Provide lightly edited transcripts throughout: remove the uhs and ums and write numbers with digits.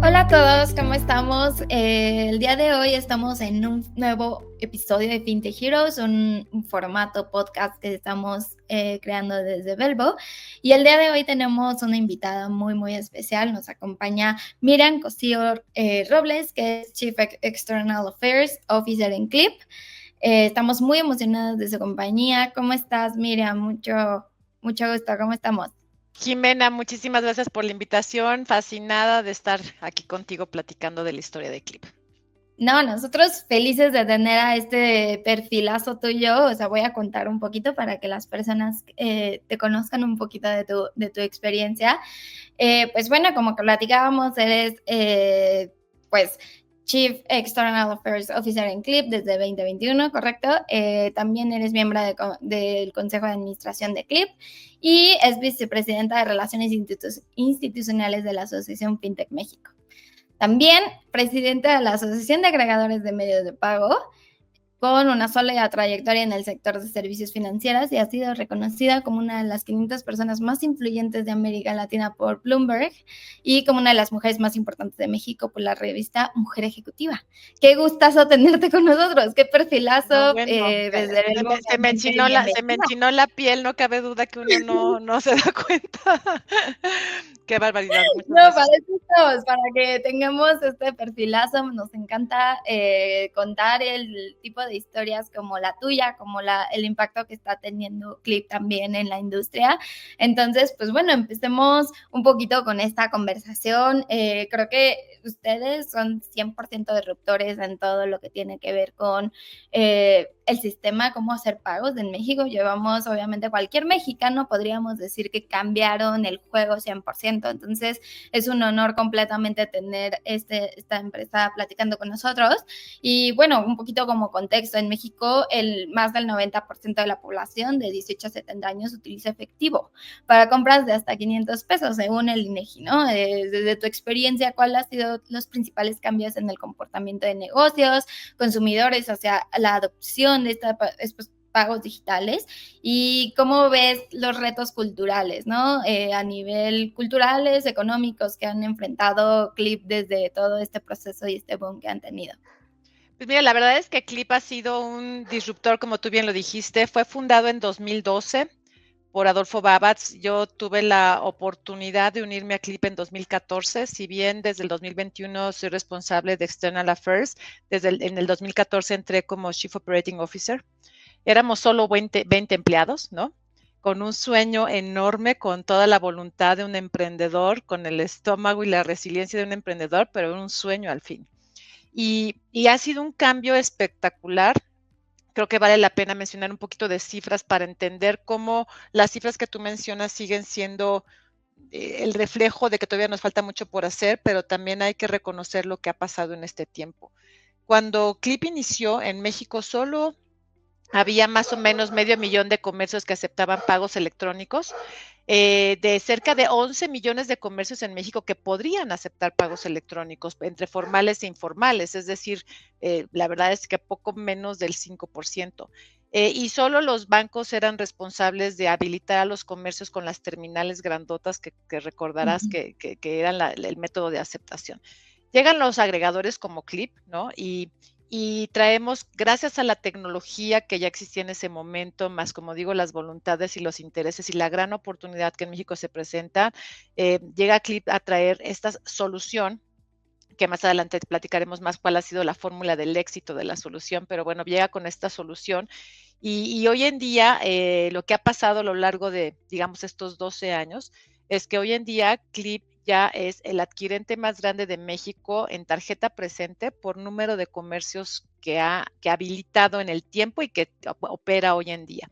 Hola a todos, ¿cómo estamos? El día de hoy estamos en un nuevo episodio de FinTech Heroes, un formato podcast que estamos creando desde Velvo. Y el día de hoy tenemos una invitada muy especial. Nos acompaña Miriam Cosío Robles, que es Chief External Affairs Officer en Clip. Estamos muy emocionados de su compañía. ¿Cómo estás, Miriam? Mucho gusto. ¿Cómo estamos? Jimena, muchísimas gracias por la invitación. Fascinada de estar aquí contigo platicando de la historia de Clip. No, nosotros felices de tener a este perfilazo tuyo. O sea, voy a contar un poquito para que las personas te conozcan un poquito de tu experiencia. Pues bueno, como que platicábamos, eres pues Chief External Affairs Officer en Clip desde 2021, ¿correcto? También eres miembro del Consejo de Administración de Clip y es vicepresidenta de Relaciones Institucionales de la Asociación FinTech México. También presidenta de la Asociación de Agregadores de Medios de Pago, con una sólida trayectoria en el sector de servicios financieros y ha sido reconocida como una de las 500 personas más influyentes de América Latina por Bloomberg y como una de las mujeres más importantes de México por la revista Mujer Ejecutiva. Qué gustazo tenerte con nosotros, qué perfilazo. No, bueno, Desde luego, se me enchinó la piel, no cabe duda que uno no se da cuenta. Qué barbaridad, muchas No, para gracias. eso estamos, para que tengamos este perfilazo. Nos encanta contar el tipo de historias como la tuya, como el impacto que está teniendo Clip también en la industria. Entonces, pues bueno, empecemos un poquito con esta conversación. Creo que ustedes son 100% disruptores en todo lo que tiene que ver con el sistema, cómo hacer pagos en México. Llevamos, obviamente, cualquier mexicano podríamos decir que cambiaron el juego 100%. Entonces, es un honor completamente tener esta empresa platicando con nosotros. Y bueno, un poquito como contexto, en México más del 90% de la población de 18 a 70 años utiliza efectivo para compras de hasta 500 pesos, según el INEGI, ¿no? Desde tu experiencia, ¿cuáles han sido los principales cambios en el comportamiento de negocios, consumidores hacia la adopción de estos pagos digitales y cómo ves los retos culturales, ¿no? A nivel culturales, económicos que han enfrentado Clip desde todo este proceso y este boom que han tenido? Pues mira, la verdad es que Clip ha sido un disruptor, como tú bien lo dijiste. Fue fundado en 2012 por Adolfo Babatz. Yo tuve la oportunidad de unirme a Clip en 2014, si bien desde el 2021 soy responsable de External Affairs, en el 2014 entré como Chief Operating Officer. Éramos solo 20 empleados, ¿no? Con un sueño enorme, con toda la voluntad de un emprendedor, con el estómago y la resiliencia de un emprendedor, pero un sueño al fin. Y ha sido un cambio espectacular. Creo que vale la pena mencionar un poquito de cifras para entender cómo las cifras que tú mencionas siguen siendo el reflejo de que todavía nos falta mucho por hacer, pero también hay que reconocer lo que ha pasado en este tiempo. Cuando Clip inició en México, solo había más o menos 500,000 de comercios que aceptaban pagos electrónicos, de cerca de 11 millones de comercios en México que podrían aceptar pagos electrónicos entre formales e informales, es decir, la verdad es que poco menos del 5%. Y solo los bancos eran responsables de habilitar a los comercios con las terminales grandotas que recordarás que eran el método de aceptación. Llegan los agregadores como Clip, ¿no? Y traemos, gracias a la tecnología que ya existía en ese momento, más como digo, las voluntades y los intereses y la gran oportunidad que en México se presenta, llega Clip a traer esta solución, que más adelante platicaremos más cuál ha sido la fórmula del éxito de la solución, pero bueno, llega con esta solución. Y hoy en día, lo que ha pasado a lo largo de, digamos, estos 12 años, es que hoy en día Clip ya es el adquirente más grande de México en tarjeta presente por número de comercios que ha habilitado en el tiempo y que opera hoy en día.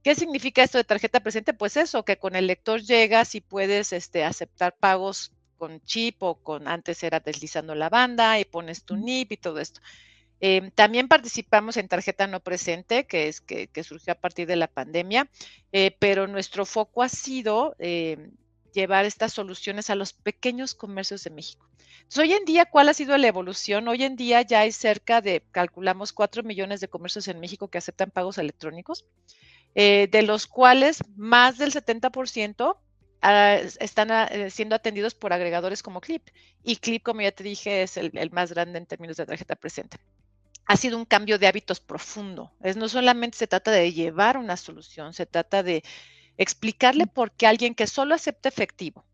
¿Qué significa esto de tarjeta presente? Pues eso, que con el lector llegas y puedes aceptar pagos con chip o antes era deslizando la banda y pones tu NIP y todo esto. También participamos en tarjeta no presente, que surgió a partir de la pandemia, pero nuestro foco ha sido llevar estas soluciones a los pequeños comercios de México. Entonces, hoy en día, ¿cuál ha sido la evolución? Hoy en día ya hay cerca de, calculamos, 4 millones de comercios en México que aceptan pagos electrónicos, de los cuales más del 70% están siendo atendidos por agregadores como Clip. Y Clip, como ya te dije, es el más grande en términos de tarjeta presente. Ha sido un cambio de hábitos profundo. No solamente se trata de llevar una solución, se trata de explicarle por qué alguien que solo acepta efectivo,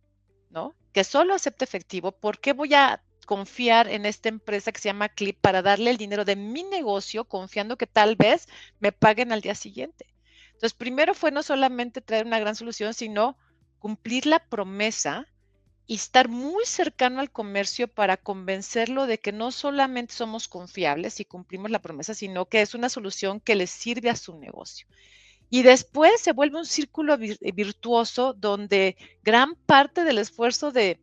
¿no? Que solo acepta efectivo, ¿por qué voy a confiar en esta empresa que se llama Clip para darle el dinero de mi negocio confiando que tal vez me paguen al día siguiente? Entonces, primero fue no solamente traer una gran solución, sino cumplir la promesa y estar muy cercano al comercio para convencerlo de que no solamente somos confiables y cumplimos la promesa, sino que es una solución que les sirve a su negocio. Y después se vuelve un círculo virtuoso donde gran parte del esfuerzo de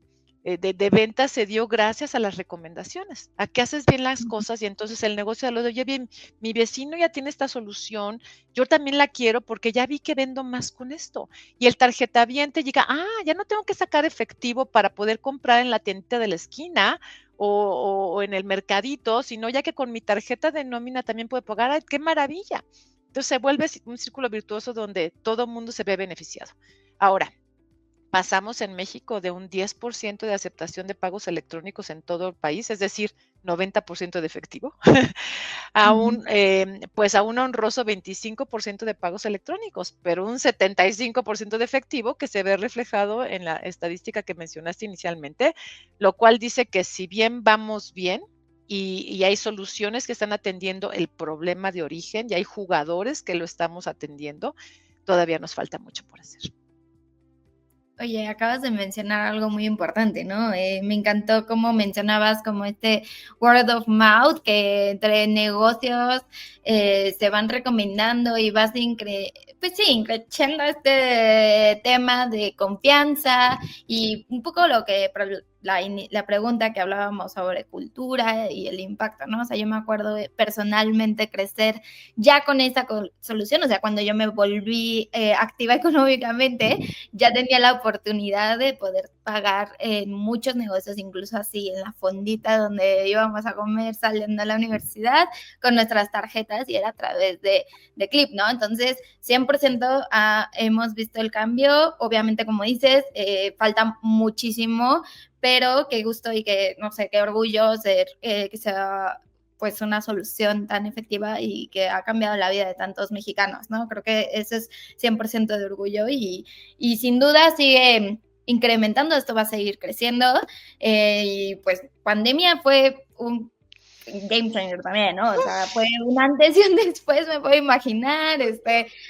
venta se dio gracias a las recomendaciones, a que haces bien las cosas y entonces el negocio lo de, oye, bien, mi vecino ya tiene esta solución, yo también la quiero porque ya vi que vendo más con esto. Y el tarjetaviente llega, ya no tengo que sacar efectivo para poder comprar en la tiendita de la esquina o en el mercadito, sino ya que con mi tarjeta de nómina también puedo pagar. ¡Ay, qué maravilla! Entonces se vuelve un círculo virtuoso donde todo el mundo se ve beneficiado. Ahora, pasamos en México de un 10% de aceptación de pagos electrónicos en todo el país, es decir, 90% de efectivo, pues a un honroso 25% de pagos electrónicos, pero un 75% de efectivo que se ve reflejado en la estadística que mencionaste inicialmente, lo cual dice que si bien vamos bien, y hay soluciones que están atendiendo el problema de origen y hay jugadores que lo estamos atendiendo, todavía nos falta mucho por hacer. Oye, acabas de mencionar algo muy importante, ¿no? Me encantó cómo mencionabas como este word of mouth, que entre negocios se van recomendando y vas pues sí, creciendo este tema de confianza y un poco lo que la pregunta que hablábamos sobre cultura y el impacto, ¿no? O sea, yo me acuerdo personalmente crecer ya con esa solución, o sea, cuando yo me volví activa económicamente, ya tenía la oportunidad de poder pagar en muchos negocios, incluso así en la fondita donde íbamos a comer saliendo a la universidad con nuestras tarjetas y era a través de Clip, ¿no? Entonces, 100% hemos visto el cambio. Obviamente, como dices, falta muchísimo, pero qué gusto y que, no sé, qué orgullo ser que sea pues una solución tan efectiva y que ha cambiado la vida de tantos mexicanos, ¿no? Creo que eso es 100% de orgullo y sin duda sigue incrementando, esto va a seguir creciendo y pues pandemia fue un game changer también, ¿no? O sea, fue un antes y un después, me puedo imaginar,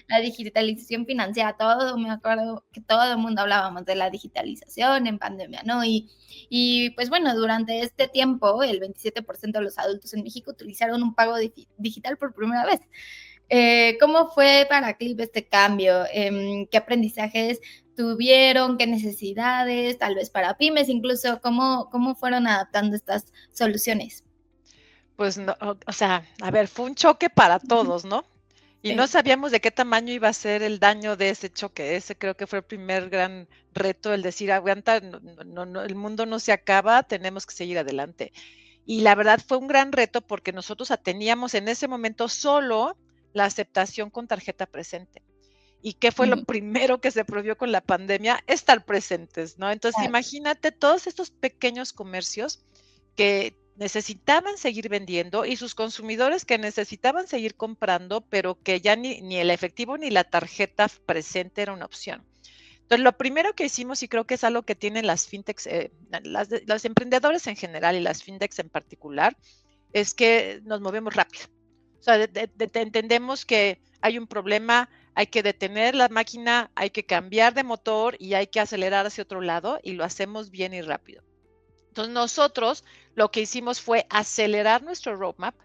la digitalización financiera, todo, me acuerdo que todo el mundo hablábamos de la digitalización en pandemia, ¿no? Y pues bueno, durante este tiempo, el 27% de los adultos en México utilizaron un pago digital por primera vez. ¿Cómo fue para Clip este cambio? ¿Qué aprendizajes tuvieron? ¿Qué necesidades? Tal vez para pymes, incluso, ¿cómo fueron adaptando estas soluciones? Pues no, o sea, a ver, fue un choque para todos, ¿no? Y no sabíamos de qué tamaño iba a ser el daño de ese choque. Ese creo que fue el primer gran reto, el decir, aguanta, no, el mundo no se acaba, tenemos que seguir adelante. Y la verdad fue un gran reto porque nosotros teníamos en ese momento solo la aceptación con tarjeta presente. ¿Y qué fue lo primero que se prohibió con la pandemia? Estar presentes, ¿no? Entonces, imagínate todos estos pequeños comercios que necesitaban seguir vendiendo y sus consumidores que necesitaban seguir comprando, pero que ya ni el efectivo ni la tarjeta presente era una opción. Entonces, lo primero que hicimos, y creo que es algo que tienen las fintechs, los emprendedores en general y las fintechs en particular, es que nos movemos rápido. O sea, entendemos que hay un problema, hay que detener la máquina, hay que cambiar de motor y hay que acelerar hacia otro lado y lo hacemos bien y rápido. Entonces nosotros lo que hicimos fue acelerar nuestro roadmap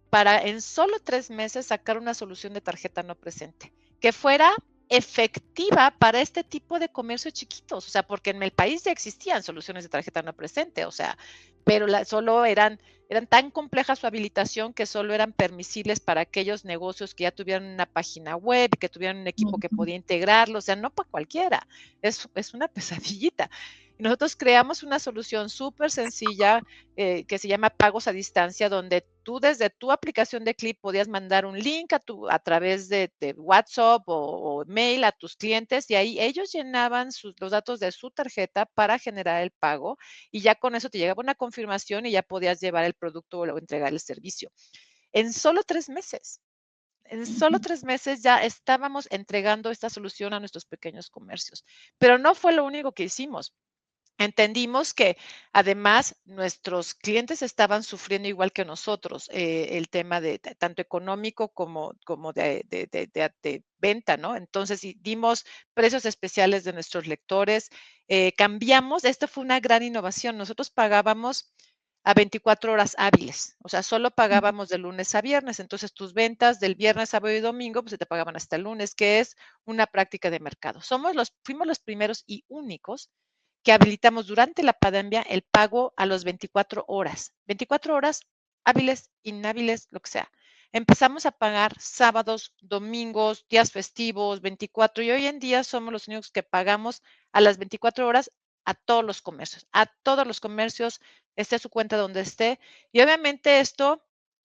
para en solo 3 meses sacar una solución de tarjeta no presente que fuera efectiva para este tipo de comercios chiquitos, o sea, porque en el país ya existían soluciones de tarjeta no presente, o sea, pero solo eran tan complejas su habilitación que solo eran permisibles para aquellos negocios que ya tuvieran una página web, que tuvieran un equipo que podía integrarlo, o sea, no para cualquiera, es una pesadillita. Y nosotros creamos una solución súper sencilla que se llama pagos a distancia, donde tú desde tu aplicación de Clip podías mandar un link a través de WhatsApp o mail a tus clientes y ahí ellos llenaban los datos de su tarjeta para generar el pago y ya con eso te llegaba una confirmación y ya podías llevar el producto o entregar el servicio. En solo 3 meses. En solo 3 meses ya estábamos entregando esta solución a nuestros pequeños comercios. Pero no fue lo único que hicimos. Entendimos que además nuestros clientes estaban sufriendo igual que nosotros el tema de tanto económico como de venta, ¿no? Entonces dimos precios especiales de nuestros lectores, cambiamos, esta fue una gran innovación, nosotros pagábamos a 24 horas hábiles, o sea, solo pagábamos de lunes a viernes, entonces tus ventas del viernes, sábado y domingo, pues se te pagaban hasta el lunes, que es una práctica de mercado. Fuimos los primeros y únicos que habilitamos durante la pandemia el pago a los 24 horas. 24 horas hábiles, inhábiles, lo que sea. Empezamos a pagar sábados, domingos, días festivos, 24, y hoy en día somos los únicos que pagamos a las 24 horas a todos los comercios, esté su cuenta donde esté. Y obviamente esto,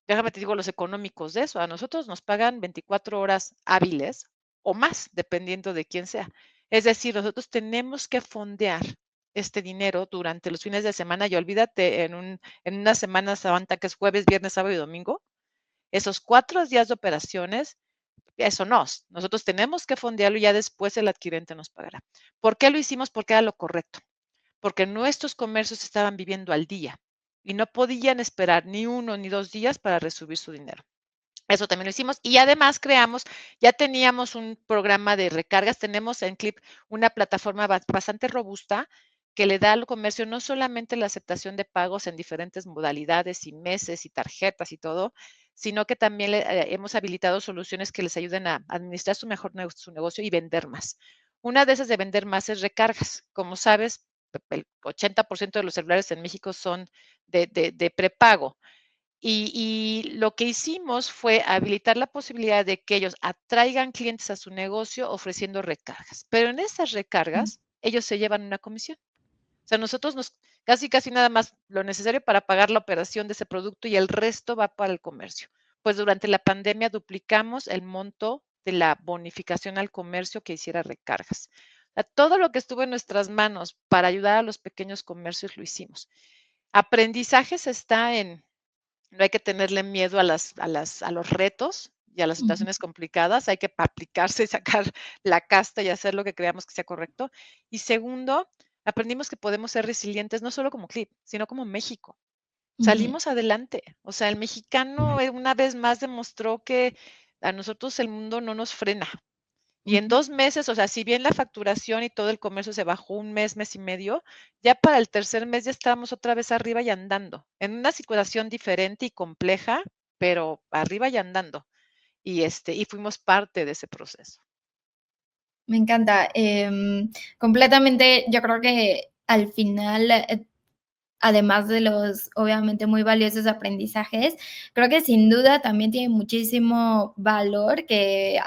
déjame te digo los económicos de eso, a nosotros nos pagan 24 horas hábiles o más, dependiendo de quién sea. Es decir, nosotros tenemos que fondear este dinero durante los fines de semana y olvídate en una semana santa que es jueves, viernes, sábado y domingo, esos 4 días de operaciones, eso no, nosotros tenemos que fondearlo y ya después el adquirente nos pagará. ¿Por qué lo hicimos? Porque era lo correcto, porque nuestros comercios estaban viviendo al día y no podían esperar ni 1 ni 2 días para recibir su dinero. Eso también lo hicimos y además ya teníamos un programa de recargas, tenemos en Clip una plataforma bastante robusta que le da al comercio no solamente la aceptación de pagos en diferentes modalidades y meses y tarjetas y todo, sino que también hemos habilitado soluciones que les ayuden a administrar su negocio y vender más. Una de esas de vender más es recargas. Como sabes, el 80% de los celulares en México son de prepago. Y lo que hicimos fue habilitar la posibilidad de que ellos atraigan clientes a su negocio ofreciendo recargas. Pero en esas recargas, ellos se llevan una comisión. O sea, nosotros casi nada más lo necesario para pagar la operación de ese producto y el resto va para el comercio. Pues durante la pandemia duplicamos el monto de la bonificación al comercio que hiciera recargas. O sea, todo lo que estuvo en nuestras manos para ayudar a los pequeños comercios lo hicimos. Aprendizajes está en no hay que tenerle miedo a los retos y a las situaciones complicadas, hay que aplicarse y sacar la casta y hacer lo que creamos que sea correcto. Y segundo, aprendimos que podemos ser resilientes no solo como Clip, sino como México. Salimos adelante. O sea, el mexicano una vez más demostró que a nosotros el mundo no nos frena. Y en 2 meses, o sea, si bien la facturación y todo el comercio se bajó un mes, mes y medio, ya para el tercer mes ya estábamos otra vez arriba y andando, en una situación diferente y compleja, pero arriba y andando. Y fuimos parte de ese proceso. Me encanta. Completamente, yo creo que al final, además de los obviamente muy valiosos aprendizajes, creo que sin duda también tiene muchísimo valor que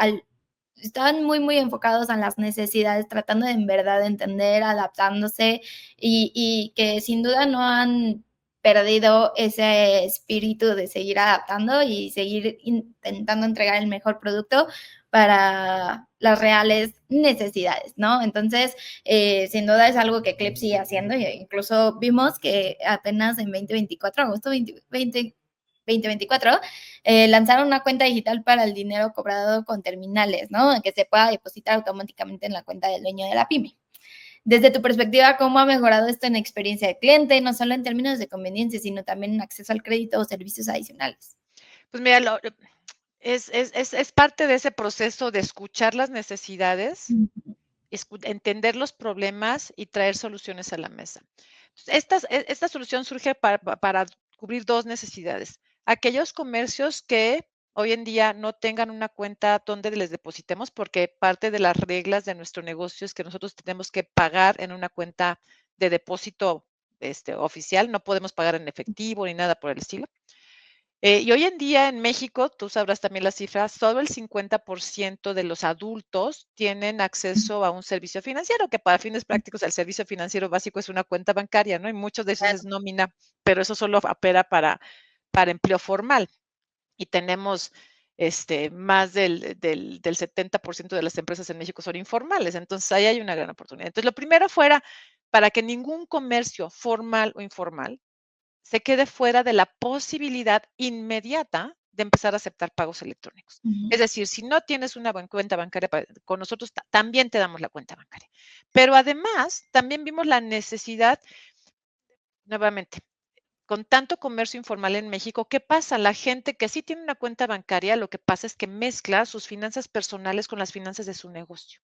están muy, muy enfocados a las necesidades, tratando de en verdad entender, adaptándose y que sin duda no han perdido ese espíritu de seguir adaptando y seguir intentando entregar el mejor producto para las reales necesidades, ¿no? Entonces, sin duda es algo que Clip sigue haciendo, e incluso vimos que apenas en 2024, agosto 2024, lanzaron una cuenta digital para el dinero cobrado con terminales, ¿no? Que se pueda depositar automáticamente en la cuenta del dueño de la pyme. Desde tu perspectiva, ¿cómo ha mejorado esto en la experiencia de cliente, no solo en términos de conveniencia, sino también en acceso al crédito o servicios adicionales? Pues mira, es parte de ese proceso de escuchar las necesidades, entender los problemas y traer soluciones a la mesa. Esta solución surge para cubrir dos necesidades. Aquellos comercios que hoy en día no tengan una cuenta donde les depositemos, porque parte de las reglas de nuestro negocio es que nosotros tenemos que pagar en una cuenta de depósito oficial, no podemos pagar en efectivo ni nada por el estilo. Y hoy en día en México, tú sabrás también las cifras, solo el 50% de los adultos tienen acceso a un servicio financiero, que para fines prácticos el servicio financiero básico es una cuenta bancaria, ¿no? Y muchos de esos es Claro. nómina, pero eso solo opera para empleo formal. Y tenemos más del 70% de las empresas en México son informales. Entonces, ahí hay una gran oportunidad. Entonces, lo primero fuera para que ningún comercio formal o informal se quede fuera de la posibilidad inmediata de empezar a aceptar pagos electrónicos. Ujú, Es decir, si no tienes una cuenta bancaria con nosotros, también te damos la cuenta bancaria. Pero además, también vimos la necesidad, nuevamente, con tanto comercio informal en México, ¿qué pasa? La gente que sí tiene una cuenta bancaria, lo que pasa es que mezcla sus finanzas personales con las finanzas de su negocio.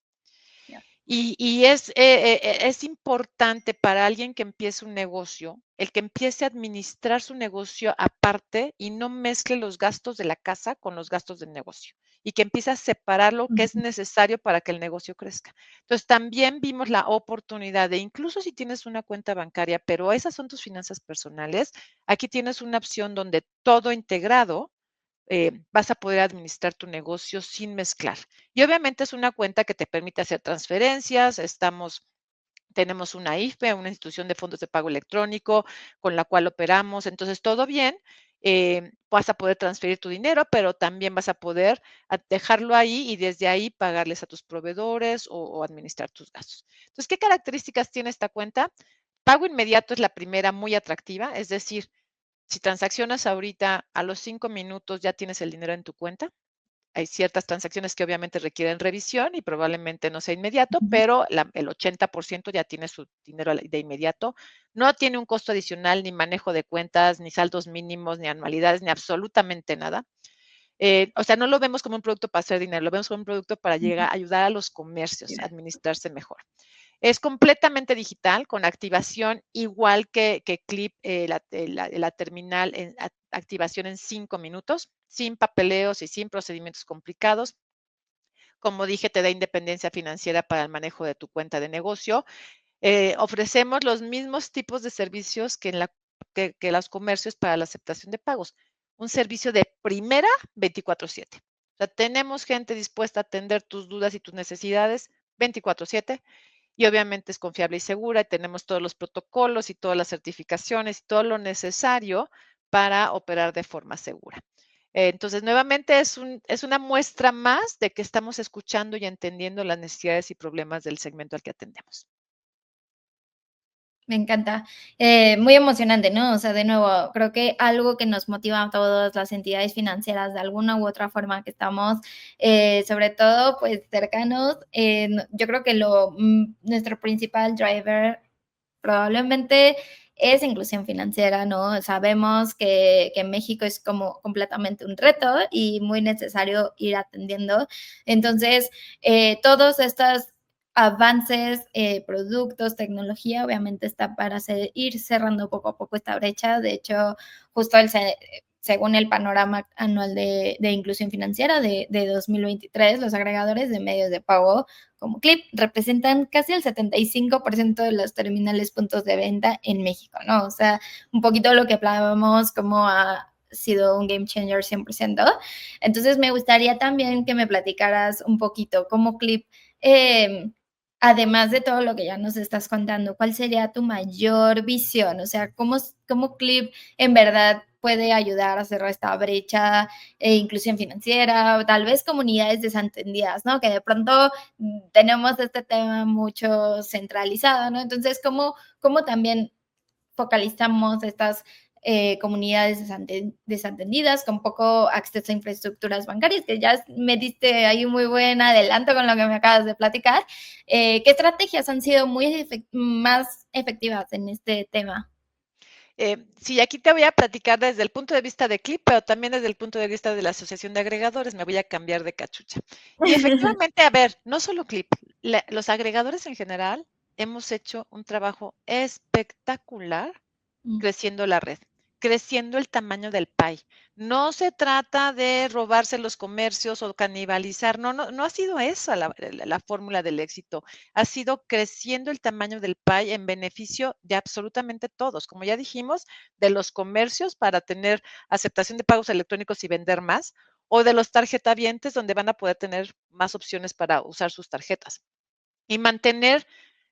ya. Y es importante para alguien que empiece un negocio, el que empiece a administrar su negocio aparte y no mezcle los gastos de la casa con los gastos del negocio y que empiece a separar lo que es Ujú, necesario para que el negocio crezca. Entonces, también vimos la oportunidad de, incluso si tienes una cuenta bancaria, pero esas son tus finanzas personales, aquí tienes una opción donde todo integrado vas a poder administrar tu negocio sin mezclar. Y obviamente es una cuenta que te permite hacer transferencias, tenemos una IFE, una institución de fondos de pago electrónico con la cual operamos, entonces todo bien. Vas a poder transferir tu dinero, pero también vas a poder dejarlo ahí y desde ahí pagarles a tus proveedores o administrar tus gastos. Entonces, ¿qué características tiene esta cuenta? Pago inmediato es la primera, muy atractiva, es decir, si transaccionas ahorita, a los 5 minutos ya tienes el dinero en tu cuenta. Hay ciertas transacciones que obviamente requieren revisión y probablemente no sea inmediato, ujú, pero el 80% ya tiene su dinero de inmediato. No tiene un costo adicional, ni manejo de cuentas, ni saldos mínimos, ni anualidades, ni absolutamente nada. O sea, no lo vemos como un producto para hacer dinero, lo vemos como un producto para ujú. llegar a ayudar a los comercios a Ya. administrarse mejor. Es completamente digital, con activación igual que Clip, la terminal, activación en 5 minutos, sin papeleos y sin procedimientos complicados. Como dije, te da independencia financiera para el manejo de tu cuenta de negocio. Ofrecemos los mismos tipos de servicios que los comercios para la aceptación de pagos. Un servicio de primera 24/7. O sea, tenemos gente dispuesta a atender tus dudas y tus necesidades 24/7 y obviamente es confiable y segura y tenemos todos los protocolos y todas las certificaciones y todo lo necesario para operar de forma segura. Entonces, nuevamente es una muestra más de que estamos escuchando y entendiendo las necesidades y problemas del segmento al que atendemos. Me encanta. Muy emocionante, ¿no? O sea, de nuevo, creo que algo que nos motiva a todas las entidades financieras de alguna u otra forma que estamos, sobre todo, pues cercanos, yo creo que nuestro principal driver probablemente es inclusión financiera, ¿no? Sabemos que México es como completamente un reto y muy necesario ir atendiendo. Entonces, todos estos avances, productos, tecnología, obviamente está para ir cerrando poco a poco esta brecha. De hecho, justo según el panorama anual de inclusión financiera de 2023, los agregadores de medios de pago como Clip representan casi el 75% de los terminales puntos de venta en México, ¿no? O sea, un poquito lo que hablábamos, como ha sido un game changer 100%. Entonces, me gustaría también que me platicaras un poquito cómo Clip, eh, además de todo lo que ya nos estás contando, ¿cuál sería tu mayor visión? O sea, ¿cómo Clip en verdad puede ayudar a cerrar esta brecha inclusión financiera, o tal vez comunidades desentendidas, ¿no? Que de pronto tenemos este tema mucho centralizado, ¿no? Entonces, ¿cómo también focalizamos estas comunidades desatendidas con poco acceso a infraestructuras bancarias? Que ya me diste ahí un muy buen adelanto con lo que me acabas de platicar. ¿Qué estrategias han sido más efectivas en este tema? Sí, aquí te voy a platicar desde el punto de vista de Clip, pero también desde el punto de vista de la Asociación de Agregadores. Me voy a cambiar de cachucha. Y efectivamente, a ver, no solo Clip, los agregadores en general hemos hecho un trabajo espectacular Mm, creciendo la red. creciendo el tamaño del pie. No se trata de robarse los comercios o canibalizar, no ha sido esa la fórmula del éxito, ha sido creciendo el tamaño del pie en beneficio de absolutamente todos, como ya dijimos, de los comercios para tener aceptación de pagos electrónicos y vender más, o de los tarjetavientes donde van a poder tener más opciones para usar sus tarjetas. Y mantener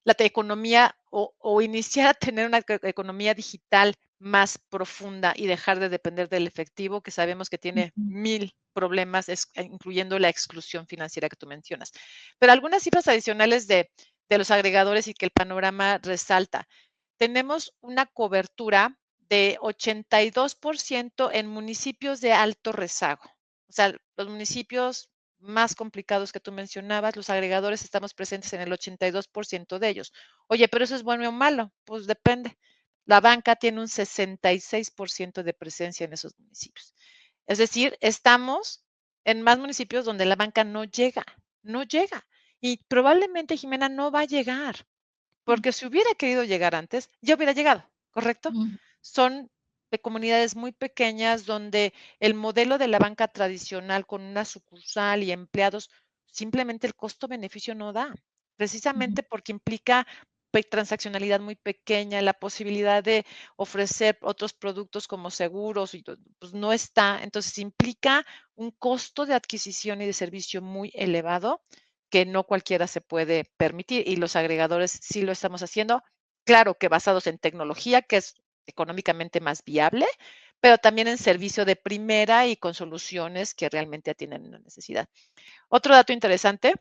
la economía o iniciar a tener una economía digital más profunda y dejar de depender del efectivo, que sabemos que tiene Ujú. 1000 problemas, incluyendo la exclusión financiera que tú mencionas. Pero algunas cifras adicionales de los agregadores y que el panorama resalta. Tenemos una cobertura de 82% en municipios de alto rezago. O sea, los municipios más complicados que tú mencionabas, los agregadores estamos presentes en el 82% de ellos. Oye, pero eso es bueno o malo, pues depende. La banca tiene un 66% de presencia en esos municipios. Es decir, estamos en más municipios donde la banca no llega, no llega. Y probablemente, Jimena, no va a llegar, porque si hubiera querido llegar antes, ya hubiera llegado, ¿correcto? Ujú. Son de comunidades muy pequeñas donde el modelo de la banca tradicional con una sucursal y empleados, simplemente el costo-beneficio no da, Ujú. precisamente porque implica transaccionalidad muy pequeña, la posibilidad de ofrecer otros productos como seguros, y pues no está. Entonces implica un costo de adquisición y de servicio muy elevado que no cualquiera se puede permitir y los agregadores sí lo estamos haciendo. Claro que basados en tecnología, que es económicamente más viable, pero también en servicio de primera y con soluciones que realmente atienden la necesidad. Otro dato interesante,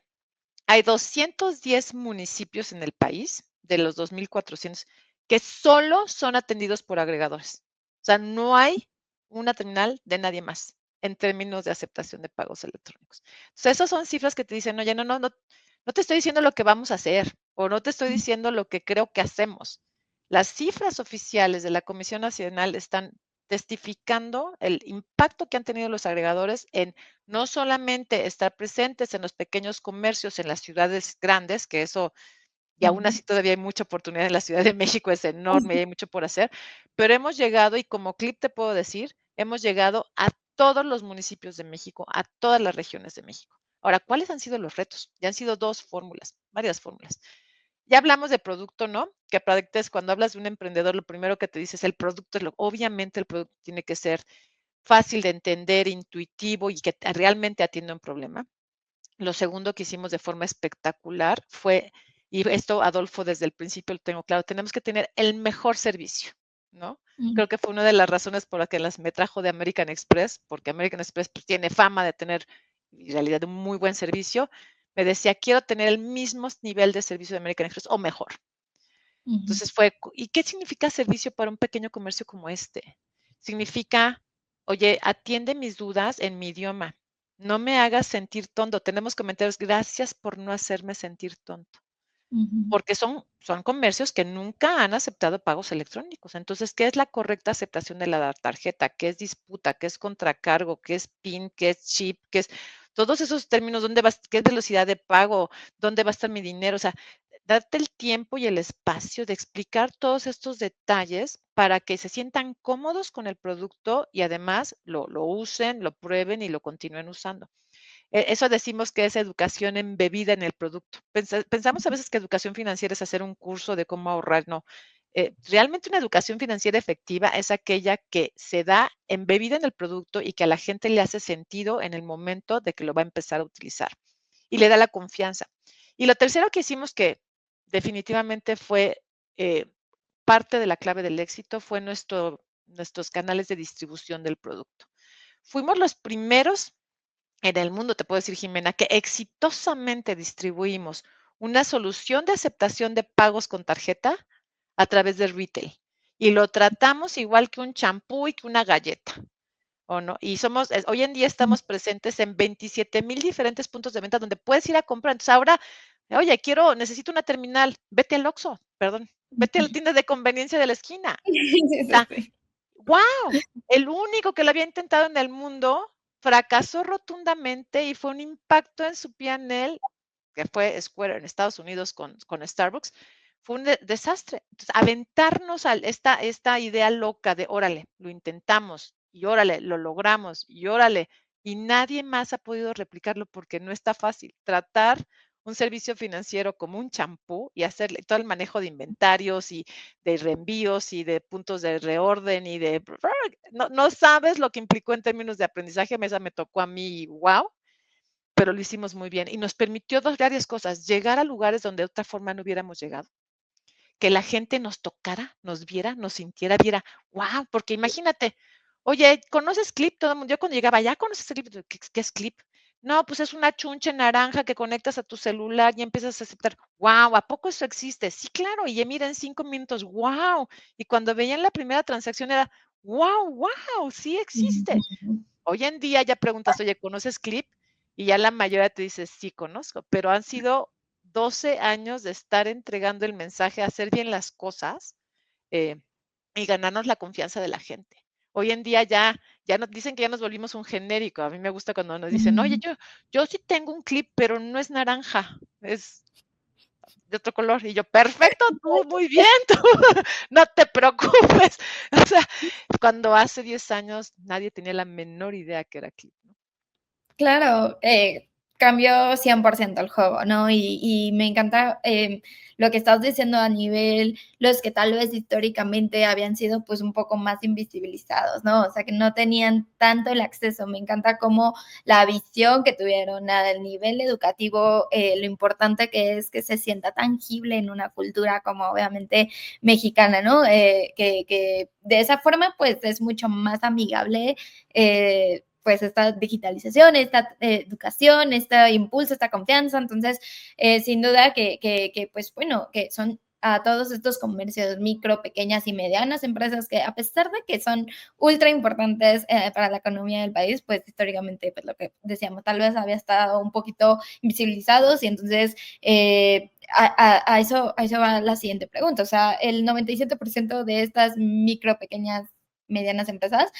hay 210 municipios en el país, de los 2,400, que solo son atendidos por agregadores. O sea, no hay una terminal de nadie más en términos de aceptación de pagos electrónicos. Entonces, esas son cifras que te dicen, oye, no te estoy diciendo lo que vamos a hacer o no te estoy diciendo lo que creo que hacemos. Las cifras oficiales de la Comisión Nacional están testificando el impacto que han tenido los agregadores en no solamente estar presentes en los pequeños comercios en las ciudades grandes, que eso, y aún Ujú. así todavía hay mucha oportunidad en la Ciudad de México, es enorme y hay mucho por hacer, pero hemos llegado, y como clip te puedo decir, hemos llegado a todos los municipios de México, a todas las regiones de México. Ahora, ¿cuáles han sido los retos? Ya han sido dos fórmulas, varias fórmulas. Ya hablamos de producto, ¿no? Que es cuando hablas de un emprendedor, lo primero que te dice es el producto, obviamente el producto tiene que ser fácil de entender, intuitivo y que realmente atienda un problema. Lo segundo que hicimos de forma espectacular fue, y esto Adolfo desde el principio lo tengo claro, tenemos que tener el mejor servicio, ¿no? Mm. Creo que fue una de las razones por las que me trajo de American Express, porque American Express pues, tiene fama de tener en realidad un muy buen servicio. Me decía, quiero tener el mismo nivel de servicio de American Express o mejor. Ujú. Entonces ¿y qué significa servicio para un pequeño comercio como este? Significa, oye, atiende mis dudas en mi idioma. No me hagas sentir tonto. Tenemos comentarios, gracias por no hacerme sentir tonto. Ujú. Porque son comercios que nunca han aceptado pagos electrónicos. Entonces, ¿qué es la correcta aceptación de la tarjeta? ¿Qué es disputa? ¿Qué es contracargo? ¿Qué es PIN? ¿Qué es chip? ¿Qué es todos esos términos? ¿Qué es velocidad de pago? ¿Dónde va a estar mi dinero? O sea, darte el tiempo y el espacio de explicar todos estos detalles para que se sientan cómodos con el producto y además lo usen, lo prueben y lo continúen usando. Eso decimos que es educación embebida en el producto. Pensamos a veces que educación financiera es hacer un curso de cómo ahorrar, no. Realmente una educación financiera efectiva es aquella que se da embebida en el producto y que a la gente le hace sentido en el momento de que lo va a empezar a utilizar y le da la confianza. Y lo tercero que hicimos que definitivamente fue parte de la clave del éxito fue nuestros canales de distribución del producto. Fuimos los primeros en el mundo, te puedo decir, Jimena, que exitosamente distribuimos una solución de aceptación de pagos con tarjeta a través de retail. Y lo tratamos igual que un champú y que una galleta, ¿o no? Y hoy en día Mm. estamos presentes en 27,000 diferentes puntos de venta donde puedes ir a comprar. Entonces ahora, oye, necesito una terminal, vete al Oxxo, perdón, vete a la tienda de conveniencia de la esquina. Sí, O sí, sea, sí. ¡guau! El único que lo había intentado en el mundo fracasó rotundamente y fue un impacto en su P&L, que fue Square en Estados Unidos con Starbucks, fue un desastre. Entonces, aventarnos a esta idea loca de, órale, lo intentamos, y órale, lo logramos, y órale, y nadie más ha podido replicarlo porque no está fácil. Tratar un servicio financiero como un champú y hacerle todo el manejo de inventarios y de reenvíos y de puntos de reorden y de... No sabes lo que implicó en términos de aprendizaje, esa me tocó a mí, wow, pero lo hicimos muy bien y nos permitió varias cosas, llegar a lugares donde de otra forma no hubiéramos llegado, que la gente nos tocara, nos viera, nos sintiera, viera, wow, porque imagínate, oye, ¿conoces Clip? Todo el mundo, yo cuando llegaba, ¿ya conoces Clip? ¿Qué es Clip? No, pues es una chunche naranja que conectas a tu celular y empiezas a aceptar, wow, ¿a poco eso existe? Sí, claro, y mira en 5 minutos, wow, y cuando veían la primera transacción era, wow, sí existe. Ujú. Hoy en día ya preguntas, oye, ¿conoces Clip? Y ya la mayoría te dice, sí, conozco, pero han sido 12 años de estar entregando el mensaje, hacer bien las cosas eh, y ganarnos la confianza de la gente. Hoy en día ya nos dicen que ya nos volvimos un genérico. A mí me gusta cuando nos dicen, oye, Ujú. yo sí tengo un clip, pero no es naranja, es de otro color. Y yo, perfecto, tú, muy bien, tú, no te preocupes. O sea, cuando hace 10 años nadie tenía la menor idea que era clip, ¿no? Claro, cambió 100% el juego, ¿no? Y me encanta lo que estás diciendo a nivel, los que tal vez históricamente habían sido pues un poco más invisibilizados, ¿no? O sea, que no tenían tanto el acceso. Me encanta como la visión que tuvieron al nivel educativo, lo importante que es que se sienta tangible en una cultura como obviamente mexicana, ¿no? Que de esa forma pues es mucho más amigable. Pues esta digitalización, esta educación, este impulso, esta confianza. Entonces, sin duda pues bueno, que son a todos estos comercios micro, pequeñas y medianas empresas que a pesar de que son ultra importantes para la economía del país, pues históricamente, pues lo que decíamos, tal vez había estado un poquito invisibilizados y entonces a eso va la siguiente pregunta. O sea, el 97% de estas micro, pequeñas, medianas empresas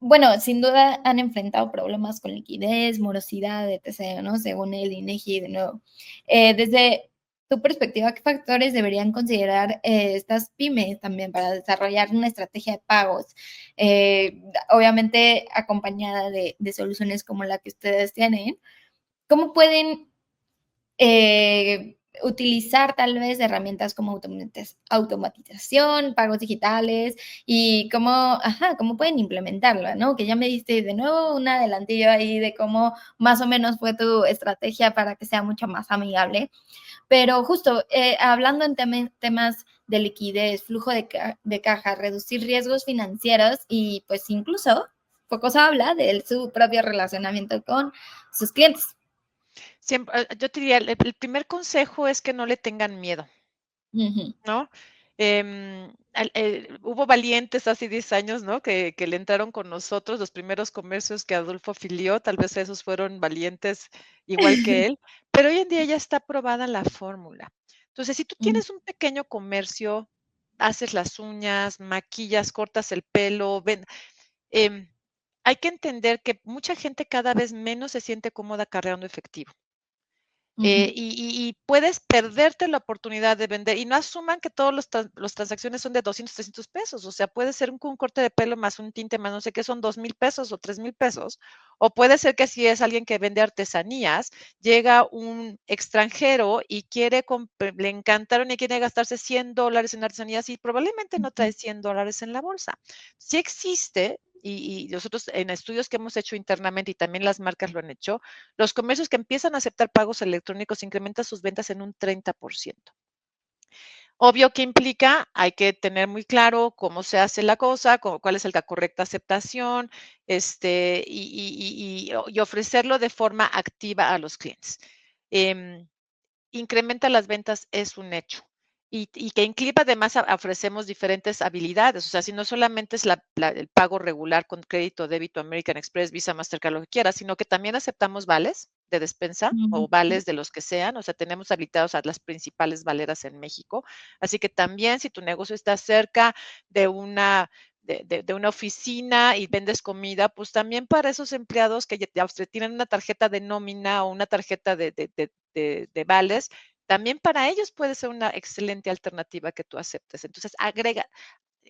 bueno, sin duda han enfrentado problemas con liquidez, morosidad, etc., ¿no? Según el INEGI, de nuevo. Desde tu perspectiva, ¿qué factores deberían considerar estas pymes también para desarrollar una estrategia de pagos? Obviamente acompañada de soluciones como la que ustedes tienen. ¿Cómo pueden utilizar tal vez herramientas como automatización, pagos digitales y cómo pueden implementarlo, ¿no? Que ya me diste de nuevo un adelantillo ahí de cómo más o menos fue tu estrategia para que sea mucho más amigable. Pero justo hablando en temas de liquidez, flujo de caja, reducir riesgos financieros y pues incluso poco se habla de su propio relacionamiento con sus clientes. Siempre, yo te diría, el primer consejo es que no le tengan miedo, Ujú. ¿no? Hubo valientes hace 10 años, ¿no? Que le entraron con nosotros, los primeros comercios que Adolfo afilió, tal vez esos fueron valientes igual que él, pero hoy en día ya está probada la fórmula. Entonces, si tú Mm, tienes un pequeño comercio, haces las uñas, maquillas, cortas el pelo, em, hay que entender que mucha gente cada vez menos se siente cómoda cargando efectivo. ujú, Y puedes perderte la oportunidad de vender y no asuman que todos los transacciones son de 200, 300 pesos. O sea, puede ser un corte de pelo más un tinte más no sé qué, son 2,000 pesos o 3,000 pesos. O puede ser que si es alguien que vende artesanías, llega un extranjero y le encantaron y quiere gastarse $100 en artesanías y probablemente no ujú, trae $100 en la bolsa. Sí existe. Y nosotros en estudios que hemos hecho internamente y también las marcas lo han hecho, los comercios que empiezan a aceptar pagos electrónicos incrementan sus ventas en un 30%. Obvio que implica, hay que tener muy claro cómo se hace la cosa, cuál es la correcta aceptación, y ofrecerlo de forma activa a los clientes. Em, Incrementa las ventas es un hecho. Y que en Clip además ofrecemos diferentes habilidades, o sea, si no solamente es el pago regular con crédito, débito, American Express, Visa, Mastercard, lo que quieras, sino que también aceptamos vales de despensa o ujú. vales de los que sean, o sea, tenemos habilitados a las principales valeras en México. Así que también si tu negocio está cerca de de una oficina y vendes comida, pues también para esos empleados que ya tienen una tarjeta de nómina o una tarjeta de vales, también para ellos puede ser una excelente alternativa que tú aceptes. Entonces, agrega,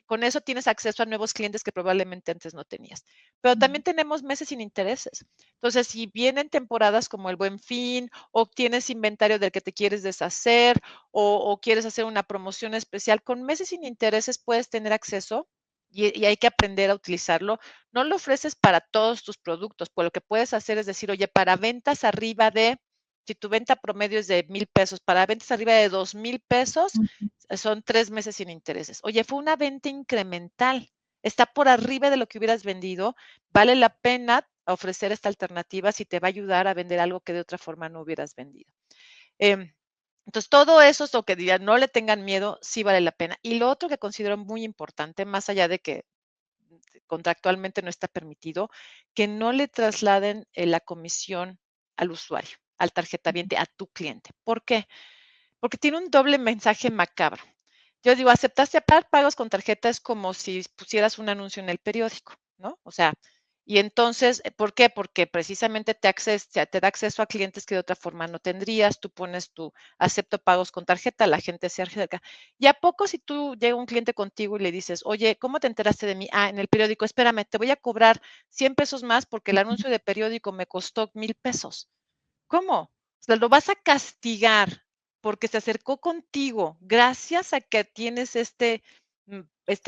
con eso tienes acceso a nuevos clientes que probablemente antes no tenías. Pero también tenemos meses sin intereses. Entonces, si vienen temporadas como el Buen Fin, o tienes inventario del que te quieres deshacer, o quieres hacer una promoción especial, con meses sin intereses puedes tener acceso y hay que aprender a utilizarlo. No lo ofreces para todos tus productos, pues lo que puedes hacer es decir, oye, para ventas arriba de, si tu venta promedio es de 1,000 pesos, para ventas arriba de 2,000 pesos, son 3 meses sin intereses. Oye, fue una venta incremental, está por arriba de lo que hubieras vendido, vale la pena ofrecer esta alternativa si te va a ayudar a vender algo que de otra forma no hubieras vendido. Em, entonces, todo eso es lo que diría, no le tengan miedo, sí vale la pena. Y lo otro que considero muy importante, más allá de que contractualmente no está permitido, que no le trasladen la comisión al usuario, al tarjetaviente, a tu cliente. ¿Por qué? Porque tiene un doble mensaje macabro. Yo digo, aceptaste pagos con tarjeta es como si pusieras un anuncio en el periódico, ¿no? O sea, y entonces, ¿por qué? Porque precisamente te da acceso a clientes que de otra forma no tendrías. Tú pones tu acepto pagos con tarjeta, la gente se acerca. ¿Y a poco si tú llega un cliente contigo y le dices, oye, ¿cómo te enteraste de mí? Ah, en el periódico, espérame, te voy a cobrar 100 pesos más porque el anuncio de periódico me costó 1,000 pesos. ¿Cómo? O sea, lo vas a castigar porque se acercó contigo gracias a que tienes este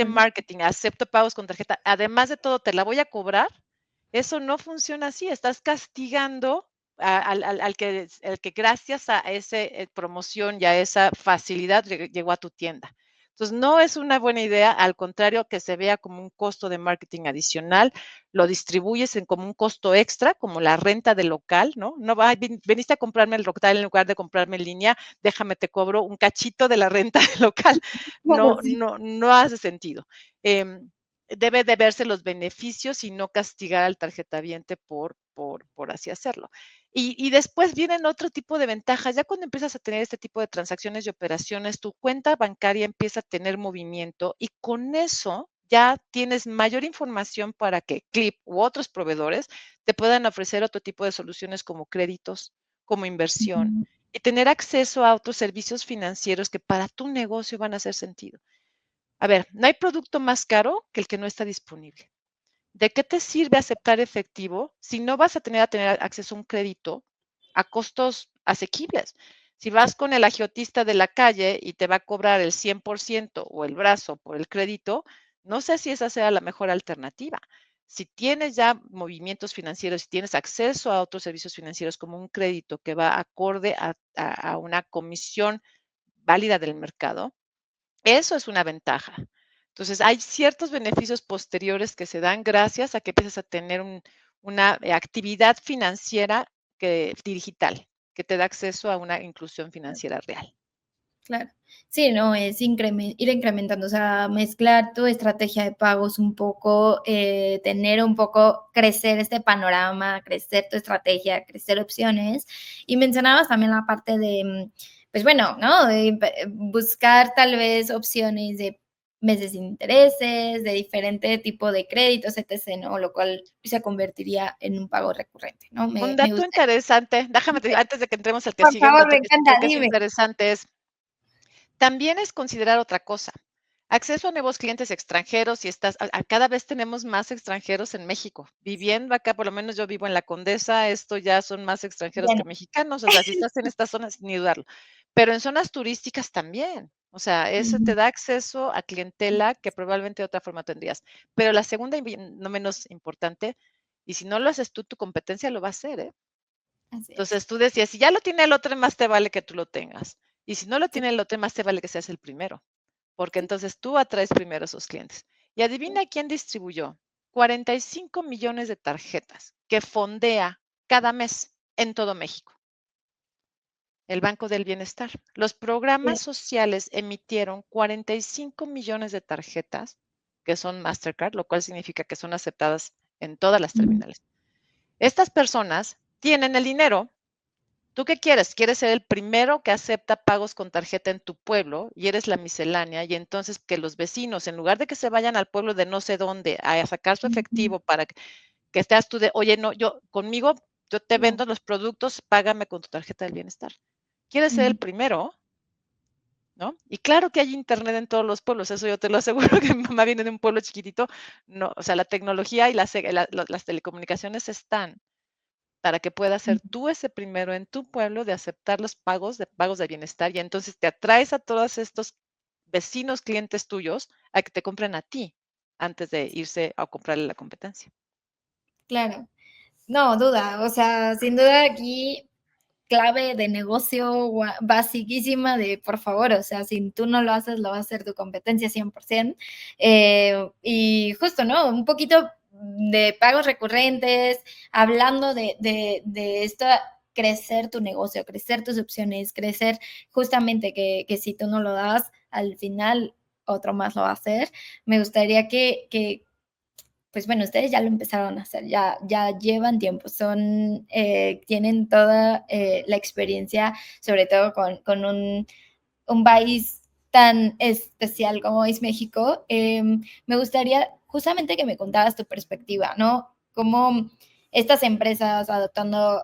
marketing, acepto pagos con tarjeta. Además de todo, te la voy a cobrar. Eso no funciona así. Estás castigando al que gracias a esa promoción y a esa facilidad llegó a tu tienda. Entonces, no es una buena idea, al contrario, que se vea como un costo de marketing adicional, lo distribuyes como un costo extra, como la renta del local, ¿no? No veniste a comprarme el local en lugar de comprarme en línea, déjame te cobro un cachito de la renta del local. Claro, No, sí. no, no hace sentido. Debe de verse los beneficios y no castigar al tarjetaviente por así hacerlo. Y después vienen otro tipo de ventajas. Ya cuando empiezas a tener este tipo de transacciones y operaciones, tu cuenta bancaria empieza a tener movimiento y con eso ya tienes mayor información para que Clip u otros proveedores te puedan ofrecer otro tipo de soluciones como créditos, como inversión Ujú. y tener acceso a otros servicios financieros que para tu negocio van a hacer sentido. A ver, no hay producto más caro que el que no está disponible. ¿De qué te sirve aceptar efectivo si no vas a tener acceso a un crédito a costos asequibles? Si vas con el agiotista de la calle y te va a cobrar el 100% o el brazo por el crédito, no sé si esa sea la mejor alternativa. Si tienes ya movimientos financieros, si tienes acceso a otros servicios financieros como un crédito que va acorde a una comisión válida del mercado, eso es una ventaja. Entonces, hay ciertos beneficios posteriores que se dan gracias a que empiezas a tener una actividad financiera digital, que te da acceso a una inclusión financiera real. Claro. Sí, no, es ir incrementando, o sea, mezclar tu estrategia de pagos un poco, tener un poco, crecer este panorama, crecer tu estrategia, crecer opciones. Y mencionabas también la parte de, pues bueno, ¿no? De buscar tal vez opciones de meses sin intereses, de diferente tipo de créditos, etc., ¿no? Lo cual se convertiría en un pago recurrente, ¿no? Un Me dato gustaría. interesante, déjame antes de que entremos al que Por sigue, un favor, dato me que encanta, creo que es dime. interesante es, también es considerar otra cosa. Acceso a nuevos clientes extranjeros y cada vez tenemos más extranjeros en México. Viviendo acá, por lo menos yo vivo en la Condesa, esto ya son más extranjeros que Bien. mexicanos, o sea, si estás en estas zonas, ni dudarlo. Pero en zonas turísticas también, o sea, eso te da acceso a clientela que probablemente de otra forma tendrías. Pero la segunda, y no menos importante, y si no lo haces tú, tu competencia lo va a hacer, ¿eh? Así es. Entonces tú decías, si ya lo tiene el otro, más te vale que tú lo tengas. Y si no lo Sí, tiene el otro, más te vale que seas el primero, porque sí. entonces tú atraes primero a esos clientes. Y adivina quién distribuyó 45 millones de tarjetas que fondea cada mes en todo México. El Banco del Bienestar. Los programas Sí. sociales emitieron 45 millones de tarjetas que son Mastercard, lo cual significa que son aceptadas en todas las Ujú. terminales. Estas personas tienen el dinero. ¿Tú qué quieres? ¿Quieres ser el primero que acepta pagos con tarjeta en tu pueblo y eres la miscelánea? Y entonces que los vecinos, en lugar de que se vayan al pueblo de no sé dónde a sacar su Ujú. efectivo para que estés tú de, oye, no, yo conmigo, yo te No, vendo los productos, págame con tu tarjeta del bienestar. quieres ser el Ujú. primero, ¿no? Y claro que hay internet en todos los pueblos, eso yo te lo aseguro, que mi mamá viene de un pueblo chiquitito, no, o sea, la tecnología y las telecomunicaciones están para que puedas ser tú ese primero en tu pueblo de aceptar los pagos de bienestar, y entonces te atraes a todos estos vecinos, clientes tuyos, a que te compren a ti, antes de irse a comprarle a la competencia. Claro, no duda, o sea, sin duda aquí clave de negocio basiquísima de, por favor, o sea, si tú no lo haces, lo va a hacer tu competencia 100%. Y justo, ¿no? Un poquito de pagos recurrentes, hablando de esto, crecer tu negocio, crecer tus opciones, crecer justamente que si tú no lo das, al final otro más lo va a hacer. Me gustaría que pues bueno, ustedes ya lo empezaron a hacer, ya llevan tiempo, tienen toda, la experiencia, sobre todo con un país tan especial como es México. Me gustaría justamente que me contaras tu perspectiva, ¿no? Cómo estas empresas adoptando,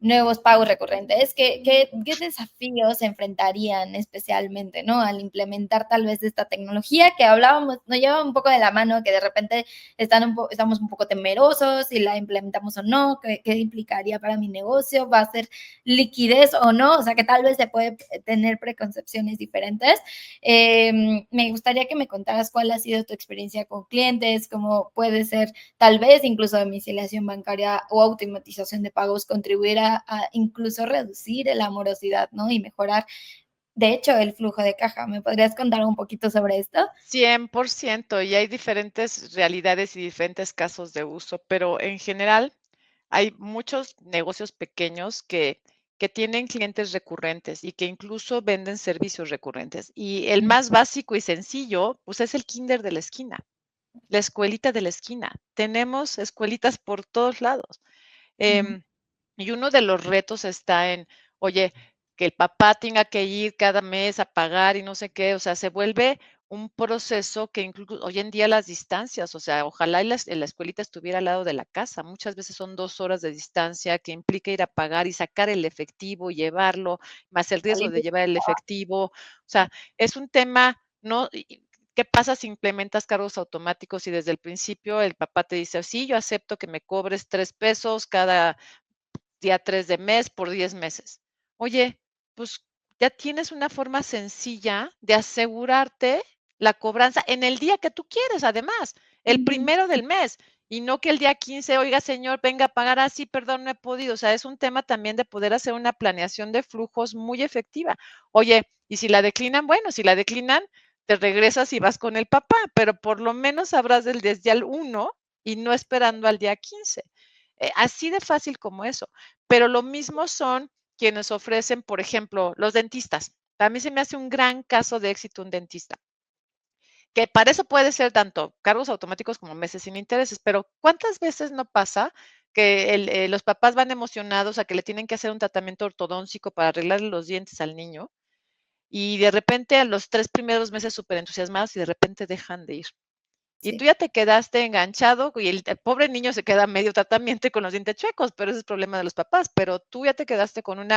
nuevos pagos recurrentes, ¿qué desafíos se enfrentarían especialmente, ¿no? Al implementar tal vez esta tecnología que hablábamos, nos lleva un poco de la mano, que de repente estamos un poco temerosos si la implementamos o no, qué implicaría para mi negocio, va a ser liquidez o no, o sea que tal vez se puede tener preconcepciones diferentes. Me gustaría que me contaras cuál ha sido tu experiencia con clientes, cómo puede ser tal vez incluso domiciliación bancaria o automatización de pagos contribuir a incluso reducir la morosidad, ¿no? Y mejorar, de hecho, el flujo de caja. ¿Me podrías contar un poquito sobre esto? 100%, y hay diferentes realidades y diferentes casos de uso, pero en general hay muchos negocios pequeños que tienen clientes recurrentes y que incluso venden servicios recurrentes. Y el más básico y sencillo, pues es el kinder de la esquina, la escuelita de la esquina. Tenemos escuelitas por todos lados. Ujú. Y uno de los retos está en, oye, que el papá tenga que ir cada mes a pagar y no sé qué, o sea, se vuelve un proceso que incluso hoy en día las distancias, o sea, ojalá y la escuelita estuviera al lado de la casa. Muchas veces son 2 horas de distancia que implica ir a pagar y sacar el efectivo y llevarlo, más el riesgo Salir de de llevar el efectivo. O sea, es un tema, ¿no? ¿Qué pasa si implementas cargos automáticos y desde el principio el papá te dice, sí, yo acepto que me cobres 3 pesos cada día 3 de mes por 10 meses? Oye, pues ya tienes una forma sencilla de asegurarte la cobranza en el día que tú quieres, además, el Ujú. primero del mes, y no que el día 15, oiga, señor, venga a pagar así, perdón, no he podido. O sea, es un tema también de poder hacer una planeación de flujos muy efectiva. Oye, y si la declinan, bueno, si la declinan, te regresas y vas con el papá, pero por lo menos sabrás del desde al 1 y no esperando al día 15. Así de fácil como eso. Pero lo mismo son quienes ofrecen, por ejemplo, los dentistas. A mí se me hace un gran caso de éxito un dentista, que para eso puede ser tanto cargos automáticos como meses sin intereses, pero ¿cuántas veces no pasa que los papás van emocionados a que le tienen que hacer un tratamiento ortodóncico para arreglarle los dientes al niño y de repente a los 3 primeros meses súper entusiasmados y de repente dejan de ir? Y tú Sí. ya te quedaste enganchado y el pobre niño se queda medio tratamiento y con los dientes chuecos, pero ese es problema de los papás, pero tú ya te quedaste con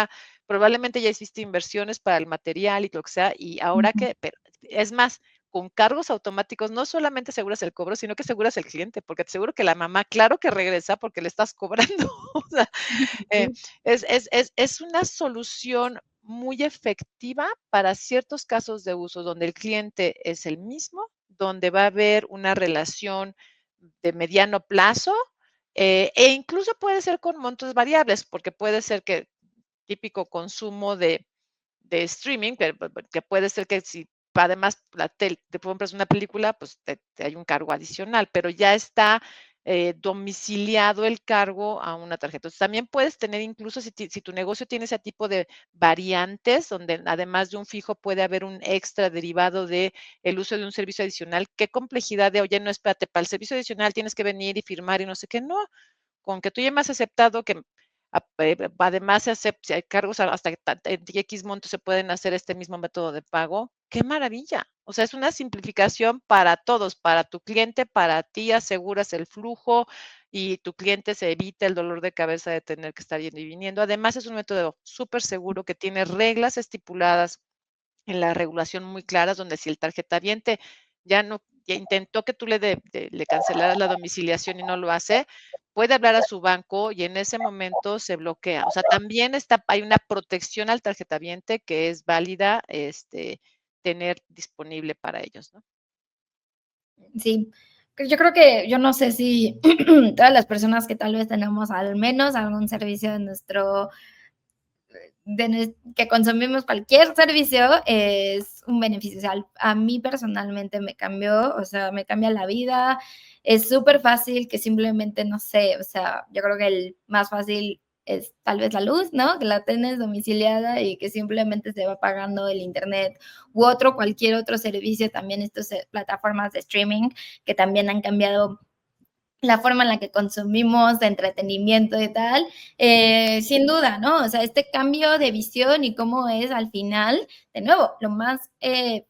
probablemente ya hiciste inversiones para el material y lo que sea, y ahora Ujú. que, pero es más, con cargos automáticos no solamente aseguras el cobro, sino que aseguras el cliente, porque te aseguro que la mamá, claro que regresa porque le estás cobrando. O sea, eh, Sí. es una solución muy efectiva para ciertos casos de uso donde el cliente es el mismo, donde va a haber una relación de mediano plazo, e incluso puede ser con montos variables, porque puede ser que típico consumo de streaming, que puede ser que si además te compras una película, pues hay un cargo adicional, pero ya está domiciliado el cargo a una tarjeta. Entonces, también puedes tener, incluso si tu negocio tiene ese tipo de variantes, donde además de un fijo puede haber un extra derivado de el uso de un servicio adicional. Qué complejidad de, oye, no, espérate, para el servicio adicional tienes que venir y firmar y no sé qué. No, con que tú ya me has aceptado que además si hay cargos hasta que X monto se pueden hacer este mismo método de pago, qué maravilla. O sea, es una simplificación para todos, para tu cliente, para ti, aseguras el flujo y tu cliente se evita el dolor de cabeza de tener que estar yendo y viniendo. Además, es un método súper seguro que tiene reglas estipuladas en la regulación muy claras, donde si el tarjetaviente ya intentó que tú le cancelaras la domiciliación y no lo hace, puede hablar a su banco y en ese momento se bloquea. O sea, también hay una protección al tarjetaviente que es válida tener disponible para ellos, ¿no? Sí, yo creo que yo no sé si todas las personas que tal vez tenemos al menos algún servicio de nuestro que consumimos cualquier servicio es un beneficio. O sea, a mí personalmente me cambió, o sea, me cambia la vida. Es súper fácil que simplemente, no sé, o sea, yo creo que el más fácil es tal vez la luz, ¿no? Que la tienes domiciliada y que simplemente se va pagando el internet u cualquier otro servicio, también estas plataformas de streaming que también han cambiado la forma en la que consumimos de entretenimiento y tal, sin duda, ¿no? O sea, este cambio de visión y cómo es al final, de nuevo, lo más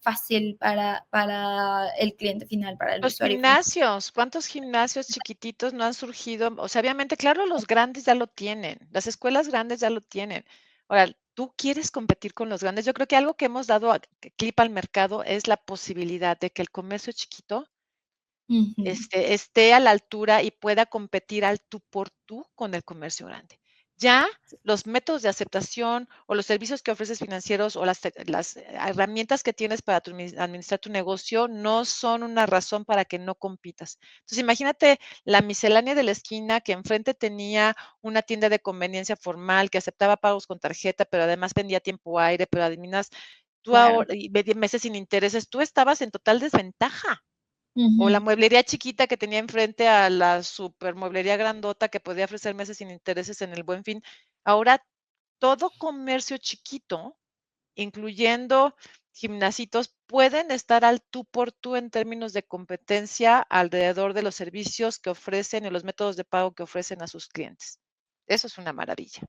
fácil para el cliente final, para el Los usuario final. gimnasios, ¿cuántos gimnasios chiquititos no han surgido? O sea, obviamente, claro, los grandes ya lo tienen, las escuelas grandes ya lo tienen. Ahora, tú quieres competir con los grandes. Yo creo que algo que hemos dado clip al mercado es la posibilidad de que el comercio chiquito Uh -huh. esté a la altura y pueda competir al tú por tú con el comercio grande. Ya los métodos de aceptación o los servicios que ofreces financieros o las herramientas que tienes para administrar tu negocio no son una razón para que no compitas. Entonces, imagínate la miscelánea de la esquina que enfrente tenía una tienda de conveniencia formal que aceptaba pagos con tarjeta, pero además vendía tiempo aire, pero adivinas, tú Claro. ahora, y meses sin intereses, tú estabas en total desventaja. Uh O la -huh. mueblería chiquita que tenía enfrente a la supermueblería grandota que podía ofrecer meses sin intereses en el Buen Fin. Ahora todo comercio chiquito, incluyendo gimnasitos, pueden estar al tú por tú en términos de competencia alrededor de los servicios que ofrecen y los métodos de pago que ofrecen a sus clientes. Eso es una maravilla.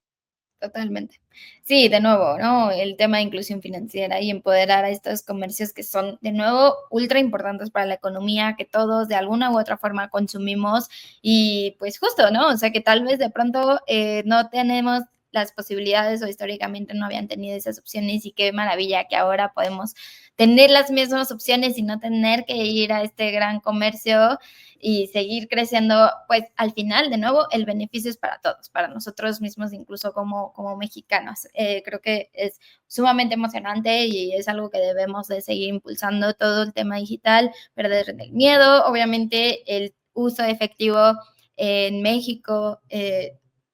Totalmente. Sí, de nuevo, ¿no? El tema de inclusión financiera y empoderar a estos comercios que son, de nuevo, ultra importantes para la economía, que todos de alguna u otra forma consumimos y pues justo, ¿no? O sea, que tal vez de pronto no tenemos las posibilidades o históricamente no habían tenido esas opciones y qué maravilla que ahora podemos tener las mismas opciones y no tener que ir a este gran comercio y seguir creciendo, pues al final, de nuevo, el beneficio es para todos, para nosotros mismos, incluso como mexicanos. Creo que es sumamente emocionante y es algo que debemos de seguir impulsando, todo el tema digital, perder el miedo, obviamente el uso efectivo en México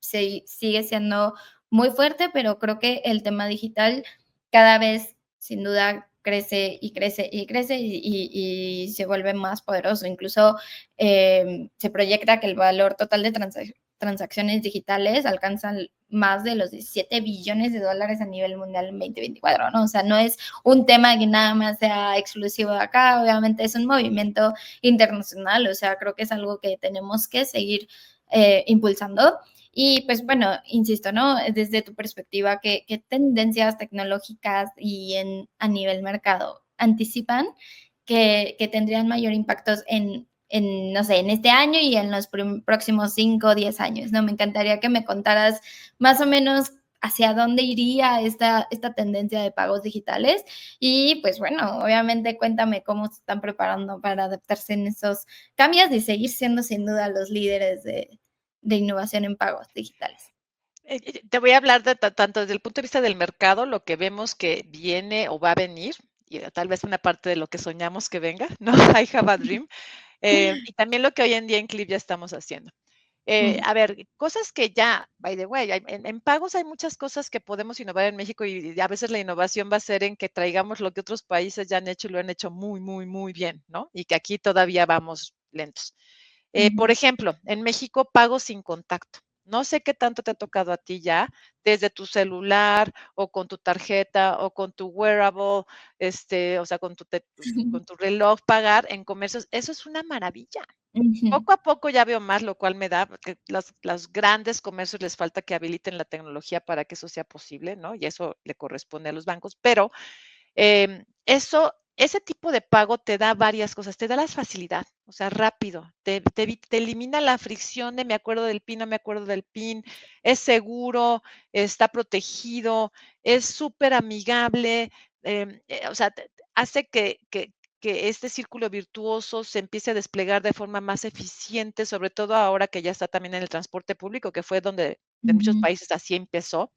sigue siendo muy fuerte, pero creo que el tema digital cada vez, sin duda, crece y crece y crece y se vuelve más poderoso. Incluso se proyecta que el valor total de transacciones digitales alcanzan más de los 17 billones de dólares a nivel mundial en 2024, ¿no? O sea, no es un tema que nada más sea exclusivo de acá, obviamente es un movimiento internacional, o sea, creo que es algo que tenemos que seguir impulsando. Y pues bueno, insisto, ¿no? Desde tu perspectiva, ¿qué tendencias tecnológicas y a nivel mercado anticipan que tendrían mayor impacto no sé, en este año y en los próximos 5 o 10 años, ¿no? Me encantaría que me contaras más o menos hacia dónde iría esta tendencia de pagos digitales y pues bueno, obviamente cuéntame cómo se están preparando para adaptarse en esos cambios y seguir siendo sin duda los líderes de innovación en pagos digitales. Te voy a hablar tanto desde el punto de vista del mercado, lo que vemos que viene o va a venir, y tal vez una parte de lo que soñamos que venga, ¿no? I have a dream. Y también lo que hoy en día en Clip ya estamos haciendo. A ver, cosas que ya, by the way, en pagos hay muchas cosas que podemos innovar en México y a veces la innovación va a ser en que traigamos lo que otros países ya han hecho y lo han hecho muy, muy, muy bien, ¿no? Y que aquí todavía vamos lentos. Por ejemplo, en México, pagos sin contacto. No sé qué tanto te ha tocado a ti ya, desde tu celular o con tu tarjeta o con tu wearable, o sea, con tu reloj, pagar en comercios. Eso es una maravilla. Poco a poco ya veo más, lo cual me da, porque los grandes comercios les falta que habiliten la tecnología para que eso sea posible, ¿no? Y eso le corresponde a los bancos, pero eso ese tipo de pago te da varias cosas, te da la facilidad, o sea, rápido, te elimina la fricción de me acuerdo del PIN, no me acuerdo del PIN, es seguro, está protegido, es súper amigable, o sea, hace que este círculo virtuoso se empiece a desplegar de forma más eficiente, sobre todo ahora que ya está también en el transporte público, que fue donde en muchos Ujú, países así empezó.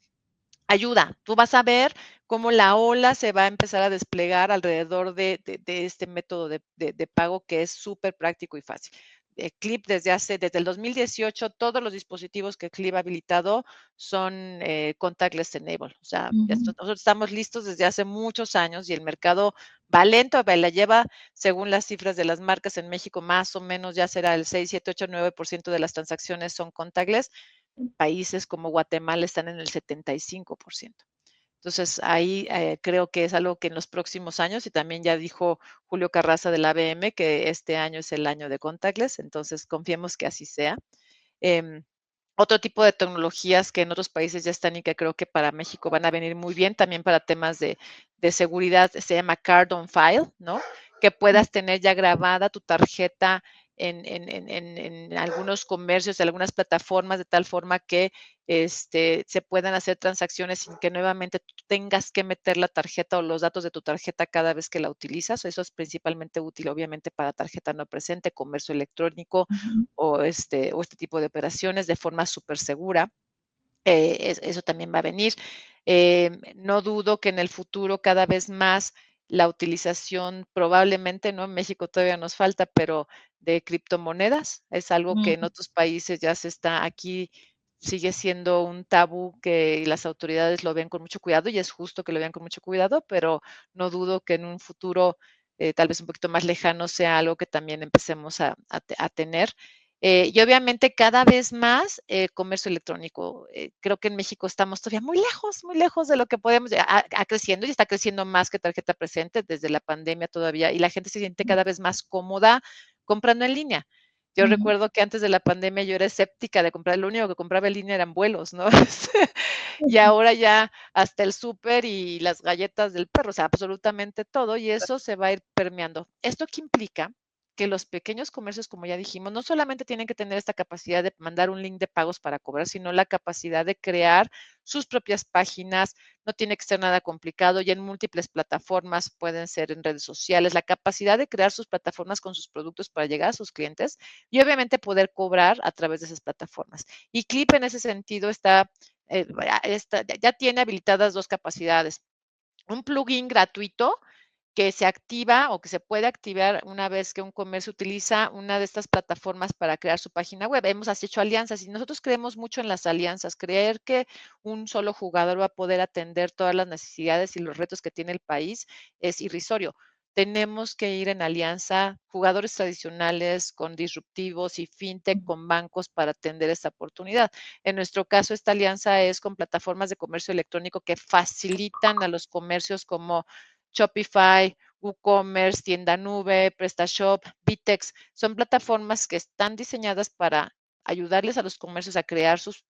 Ayuda, tú vas a ver cómo la ola se va a empezar a desplegar alrededor de este método de pago que es súper práctico y fácil. Clip desde el 2018, todos los dispositivos que Clip ha habilitado son contactless enable. O sea, ujú, nosotros estamos listos desde hace muchos años y el mercado va lento, la lleva, según las cifras de las marcas en México, más o menos ya será el 6, 7, 8, 9% de las transacciones son contactless. Países como Guatemala están en el 75%. Entonces, ahí creo que es algo que en los próximos años, y también ya dijo Julio Carraza de la ABM que este año es el año de contactless, entonces confiemos que así sea. Em, Otro tipo de tecnologías que en otros países ya están y que creo que para México van a venir muy bien, también para temas de seguridad, se llama Card on File, ¿no? Que puedas tener ya grabada tu tarjeta en algunos comercios, en algunas plataformas, de tal forma que se puedan hacer transacciones sin que nuevamente tú tengas que meter la tarjeta o los datos de tu tarjeta cada vez que la utilizas. Eso es principalmente útil, obviamente, para tarjeta no presente, comercio electrónico, ujú, o este tipo de operaciones de forma súper segura. Eso también va a venir. No dudo que en el futuro cada vez más la utilización, probablemente, ¿no? En México todavía nos falta, pero de criptomonedas es algo que en ujú, otros países ya se está, aquí sigue siendo un tabú que las autoridades lo ven con mucho cuidado y es justo que lo vean con mucho cuidado, pero no dudo que en un futuro tal vez un poquito más lejano sea algo que también empecemos a tener. Y obviamente cada vez más comercio electrónico. Creo que en México estamos todavía muy lejos de lo que podemos, creciendo y está creciendo más que tarjeta presente desde la pandemia todavía y la gente se siente cada vez más cómoda comprando en línea. Yo ujú, recuerdo que antes de la pandemia yo era escéptica de comprar, lo único que compraba en línea eran vuelos, ¿no? Y ujú, ahora ya hasta el súper y las galletas del perro, o sea, absolutamente todo, y eso se va a ir permeando. ¿Esto qué implica? Que los pequeños comercios, como ya dijimos, no solamente tienen que tener esta capacidad de mandar un link de pagos para cobrar, sino la capacidad de crear sus propias páginas, no tiene que ser nada complicado, y en múltiples plataformas, pueden ser en redes sociales, la capacidad de crear sus plataformas con sus productos para llegar a sus clientes y obviamente poder cobrar a través de esas plataformas. Y Clip en ese sentido ya tiene habilitadas dos capacidades. Un plugin gratuito que se activa o que se puede activar una vez que un comercio utiliza una de estas plataformas para crear su página web. Hemos hecho alianzas y nosotros creemos mucho en las alianzas. Creer que un solo jugador va a poder atender todas las necesidades y los retos que tiene el país es irrisorio. Tenemos que ir en alianza, jugadores tradicionales con disruptivos y fintech con bancos para atender esta oportunidad. En nuestro caso, esta alianza es con plataformas de comercio electrónico que facilitan a los comercios como Shopify, WooCommerce, Tienda Nube, PrestaShop, Vitex. Son plataformas que están diseñadas para ayudarles a los comercios a crear sus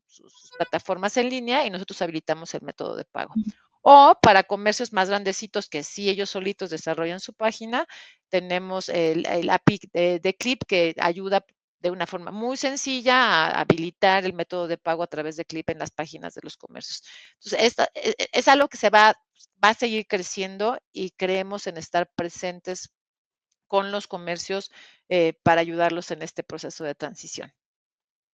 plataformas en línea y nosotros habilitamos el método de pago. O para comercios más grandecitos que sí ellos solitos desarrollan su página, tenemos el API de Clip que ayuda de una forma muy sencilla a habilitar el método de pago a través de Clip en las páginas de los comercios. Entonces, es algo que va a seguir creciendo y creemos en estar presentes con los comercios para ayudarlos en este proceso de transición.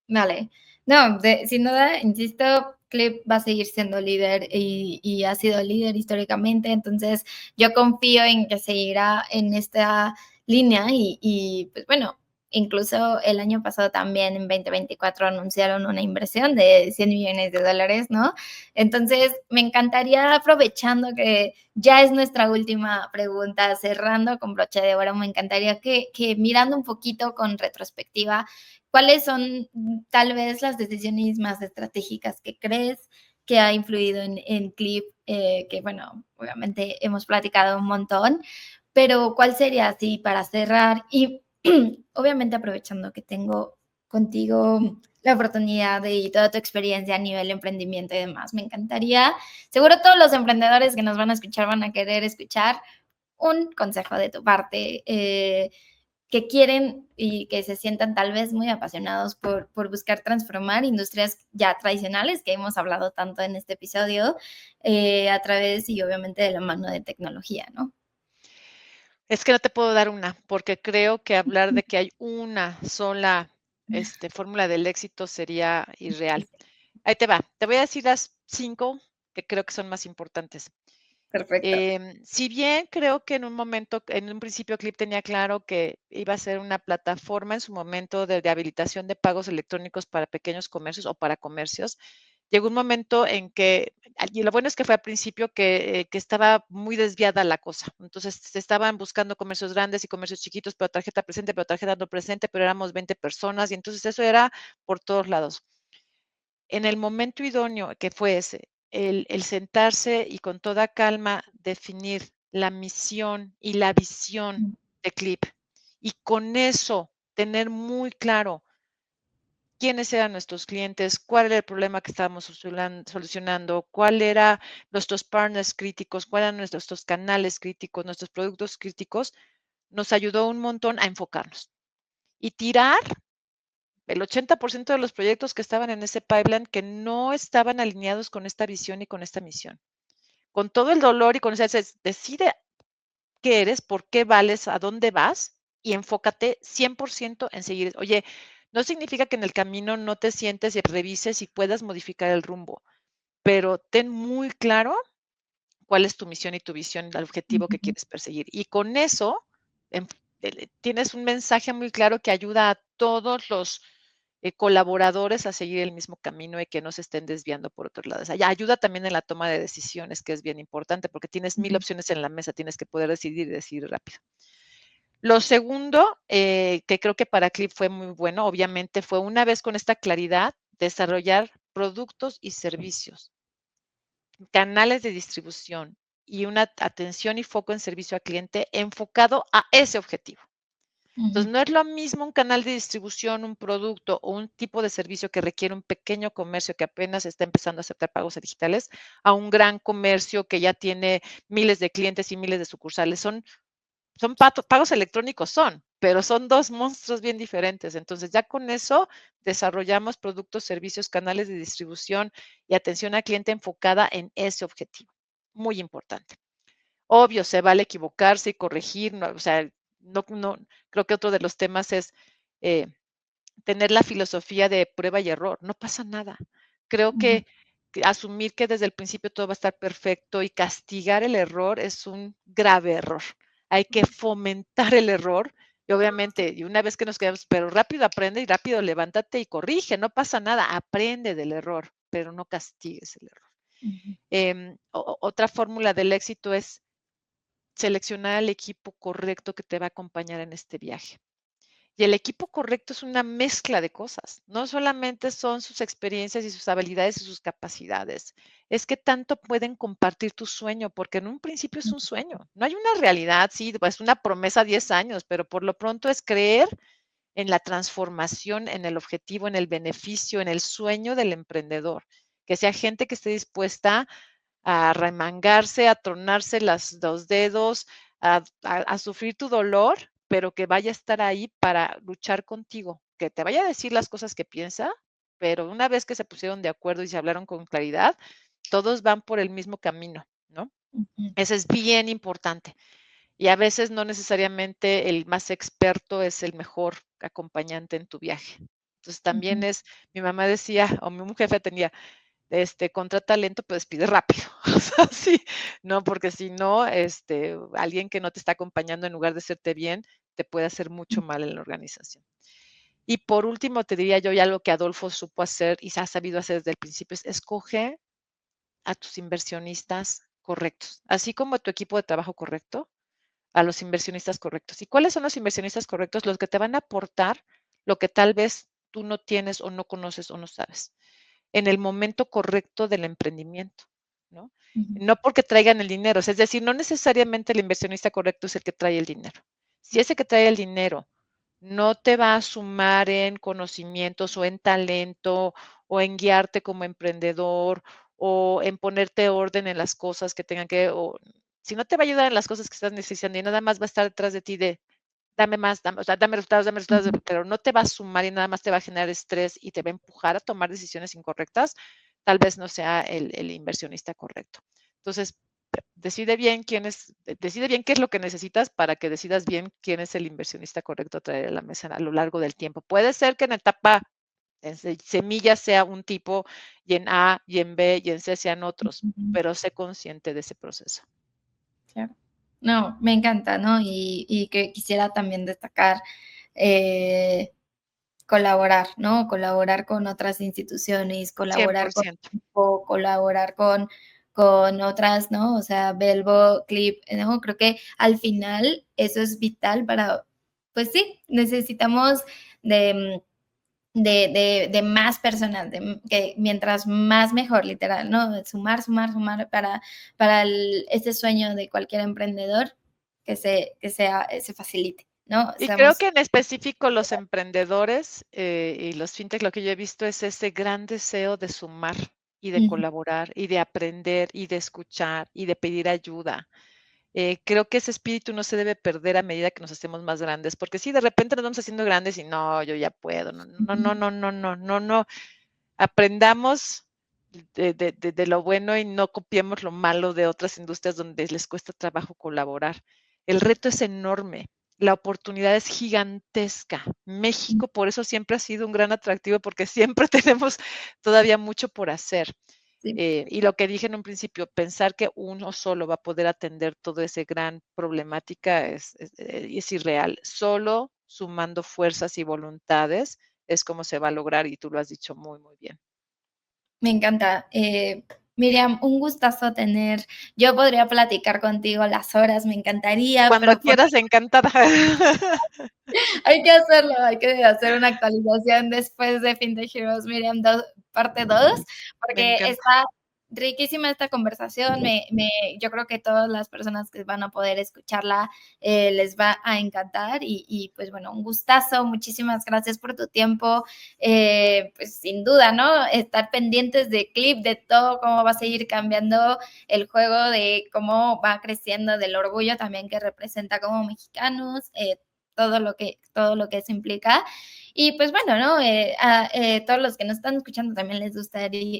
vale. No, sin duda, insisto, Clip va a seguir siendo líder y ha sido líder históricamente, entonces yo confío en que seguirá en esta línea pues bueno, incluso el año pasado también en 2024 anunciaron una inversión de 100 millones de dólares, ¿no? Entonces, me encantaría, aprovechando que ya es nuestra última pregunta, cerrando con broche de oro, me encantaría que mirando un poquito con retrospectiva, ¿cuáles son tal vez las decisiones más estratégicas que crees que ha influido en Clip? Que bueno, obviamente hemos platicado un montón, pero ¿cuál sería así para cerrar? Y obviamente aprovechando que tengo contigo la oportunidad y toda tu experiencia a nivel emprendimiento y demás, me encantaría, seguro todos los emprendedores que nos van a escuchar van a querer escuchar un consejo de tu parte que quieren y que se sientan tal vez muy apasionados por buscar transformar industrias ya tradicionales que hemos hablado tanto en este episodio a través y obviamente de la mano de tecnología, ¿no? Es que no te puedo dar una, porque creo que hablar de que hay una sola fórmula del éxito sería irreal. Ahí te va. Te voy a decir las 5 que creo que son más importantes. Perfecto. Si bien creo que en un principio Clip tenía claro que iba a ser una plataforma en su momento de habilitación de pagos electrónicos para pequeños comercios o para comercios, llegó un momento en que, y lo bueno es que fue al principio que estaba muy desviada la cosa. Entonces se estaban buscando comercios grandes y comercios chiquitos, pero tarjeta no presente, pero éramos 20 personas y entonces eso era por todos lados. En el momento idóneo que fue ese, el sentarse y con toda calma definir la misión y la visión de Clip y con eso tener muy claro quiénes eran nuestros clientes, cuál era el problema que estábamos solucionando, cuál eran nuestros partners críticos, cuáles eran nuestros canales críticos, nuestros productos críticos, nos ayudó un montón a enfocarnos y tirar el 80% de los proyectos que estaban en ese pipeline que no estaban alineados con esta visión y con esta misión. Con todo el dolor y con ese, decide qué eres, por qué vales, a dónde vas y enfócate 100% en seguir. Oye, no significa que en el camino no te sientes y revises y puedas modificar el rumbo, pero ten muy claro cuál es tu misión y tu visión, el objetivo que Ujú, quieres perseguir. Y con eso tienes un mensaje muy claro que ayuda a todos los colaboradores a seguir el mismo camino y que no se estén desviando por otros lados. Ayuda también en la toma de decisiones, que es bien importante, porque tienes 1000 ujú, opciones en la mesa, tienes que poder decidir y decidir rápido. Lo segundo, que creo que para Clip fue muy bueno, obviamente, fue una vez con esta claridad, desarrollar productos y servicios, canales de distribución y una atención y foco en servicio al cliente enfocado a ese objetivo. ujú, Entonces, no es lo mismo un canal de distribución, un producto o un tipo de servicio que requiere un pequeño comercio que apenas está empezando a aceptar pagos digitales, a un gran comercio que ya tiene miles de clientes y miles de sucursales. Son pagos electrónicos, pero son dos monstruos bien diferentes. Entonces, ya con eso desarrollamos productos, servicios, canales de distribución y atención al cliente enfocada en ese objetivo. Muy importante. Obvio, se vale equivocarse y corregir, no, o sea, no, creo que otro de los temas es eh, tener la filosofía de prueba y error. No pasa nada. Creo ujú, que asumir que desde el principio todo va a estar perfecto y castigar el error es un grave error. Hay que fomentar el error y obviamente, y una vez que nos quedamos, pero rápido aprende y rápido levántate y corrige, no pasa nada, aprende del error, pero no castigues el error. ujú, Otra fórmula del éxito es seleccionar al equipo correcto que te va a acompañar en este viaje. Y el equipo correcto es una mezcla de cosas. No solamente son sus experiencias y sus habilidades y sus capacidades. Es que tanto pueden compartir tu sueño, porque en un principio es un sueño. No hay una realidad, sí, es una promesa a 10 años, pero por lo pronto es creer en la transformación, en el objetivo, en el beneficio, en el sueño del emprendedor. Que sea gente que esté dispuesta a remangarse, a tronarse los dedos, a sufrir tu dolor, pero que vaya a estar ahí para luchar contigo, que te vaya a decir las cosas que piensa, pero una vez que se pusieron de acuerdo y se hablaron con claridad, todos van por el mismo camino, ¿no? ujú, Eso es bien importante. Y a veces no necesariamente el más experto es el mejor acompañante en tu viaje. Entonces también ujú, mi mamá decía, o mi jefe tenía, contrata talento, pues pide rápido. O sea, sí, no, porque si no, alguien que no te está acompañando en lugar de hacerte bien, te puede hacer mucho mal en la organización. Y por último, te diría yo ya lo que Adolfo supo hacer y se ha sabido hacer desde el principio es escoge a tus inversionistas correctos, así como a tu equipo de trabajo correcto, a los inversionistas correctos. ¿Y cuáles son los inversionistas correctos? Los que te van a aportar lo que tal vez tú no tienes o no conoces o no sabes en el momento correcto del emprendimiento, ¿no? ujú, No porque traigan el dinero, es decir, no necesariamente el inversionista correcto es el que trae el dinero. Si ese que trae el dinero no te va a sumar en conocimientos o en talento o en guiarte como emprendedor o en ponerte orden en las cosas que tengan que, Si no te va a ayudar en las cosas que estás necesitando y nada más va a estar detrás de ti de dame más, dame, o sea, dame resultados, Ujú. pero no te va a sumar y nada más te va a generar estrés y te va a empujar a tomar decisiones incorrectas, tal vez no sea el inversionista correcto. Entonces, decide bien qué es lo que necesitas para que decidas bien quién es el inversionista correcto a traer a la mesa a lo largo del tiempo. Puede ser que en etapa semilla sea un tipo y en A y en B y en C sean otros, Ujú. pero sé consciente de ese proceso. Claro. No, me encanta, ¿no? Y que quisiera también destacar, eh, colaborar, ¿no? Colaborar con otras instituciones, colaborar con 100%. colaborar con otras, ¿no? O sea, Belbo, Clip, ¿no? Creo que al final eso es vital para, pues sí, necesitamos de de más personas, que mientras más mejor, literal, ¿no? Sumar, sumar, sumar para este sueño de cualquier emprendedor se facilite, ¿no? Y creo Seamos. que en específico los emprendedores y los fintech, lo que yo he visto es ese gran deseo de sumar y de Ujú, colaborar y de aprender y de escuchar y de pedir ayuda. Creo que ese espíritu no se debe perder a medida que nos hacemos más grandes, porque si de repente nos vamos haciendo grandes y no, yo ya puedo, no, no, ujú. no, no, no, no, no, no. Aprendamos de lo bueno y no copiemos lo malo de otras industrias donde les cuesta trabajo colaborar. El reto es enorme, la oportunidad es gigantesca. México por eso siempre ha sido un gran atractivo porque siempre tenemos todavía mucho por hacer. Sí, Y lo que dije en un principio, pensar que uno solo va a poder atender toda esa gran problemática es irreal. Solo sumando fuerzas y voluntades es como se va a lograr y tú lo has dicho muy, muy bien. me encanta. Miriam, un gustazo tener yo podría platicar contigo las horas, me encantaría, Cuando pero por quieras, encantada. hay que hacerlo, hay que hacer una actualización después de FinTech Heroes Miriam parte 2, Me porque encanta. está riquísima esta conversación. Yo creo que todas las personas que van a poder escucharla les va a encantar y pues bueno, un gustazo, muchísimas gracias por tu tiempo. Pues sin duda, ¿no? Estar pendientes de Clip, de todo, cómo va a seguir cambiando el juego, de cómo va creciendo, del orgullo también que representa como mexicanos. Todo lo que eso implica. Y pues bueno, ¿no? Todos los que nos están escuchando también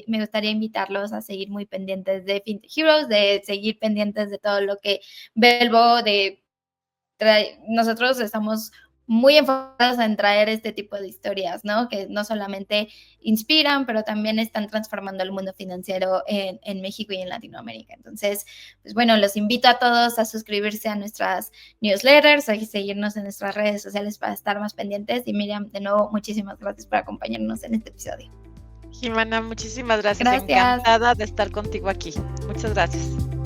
me gustaría invitarlos a seguir muy pendientes de FinTech Heroes, de seguir pendientes de todo lo que Belbo, nosotros estamos muy enfocados en traer este tipo de historias, ¿no? Que no solamente inspiran, pero también están transformando el mundo financiero en México y en Latinoamérica. Entonces, pues bueno, los invito a todos a suscribirse a nuestras newsletters, a seguirnos en nuestras redes sociales para estar más pendientes. Y Miriam, de nuevo, muchísimas gracias por acompañarnos en este episodio. Jimena, muchísimas gracias. Gracias. Encantada de estar contigo aquí. Muchas gracias.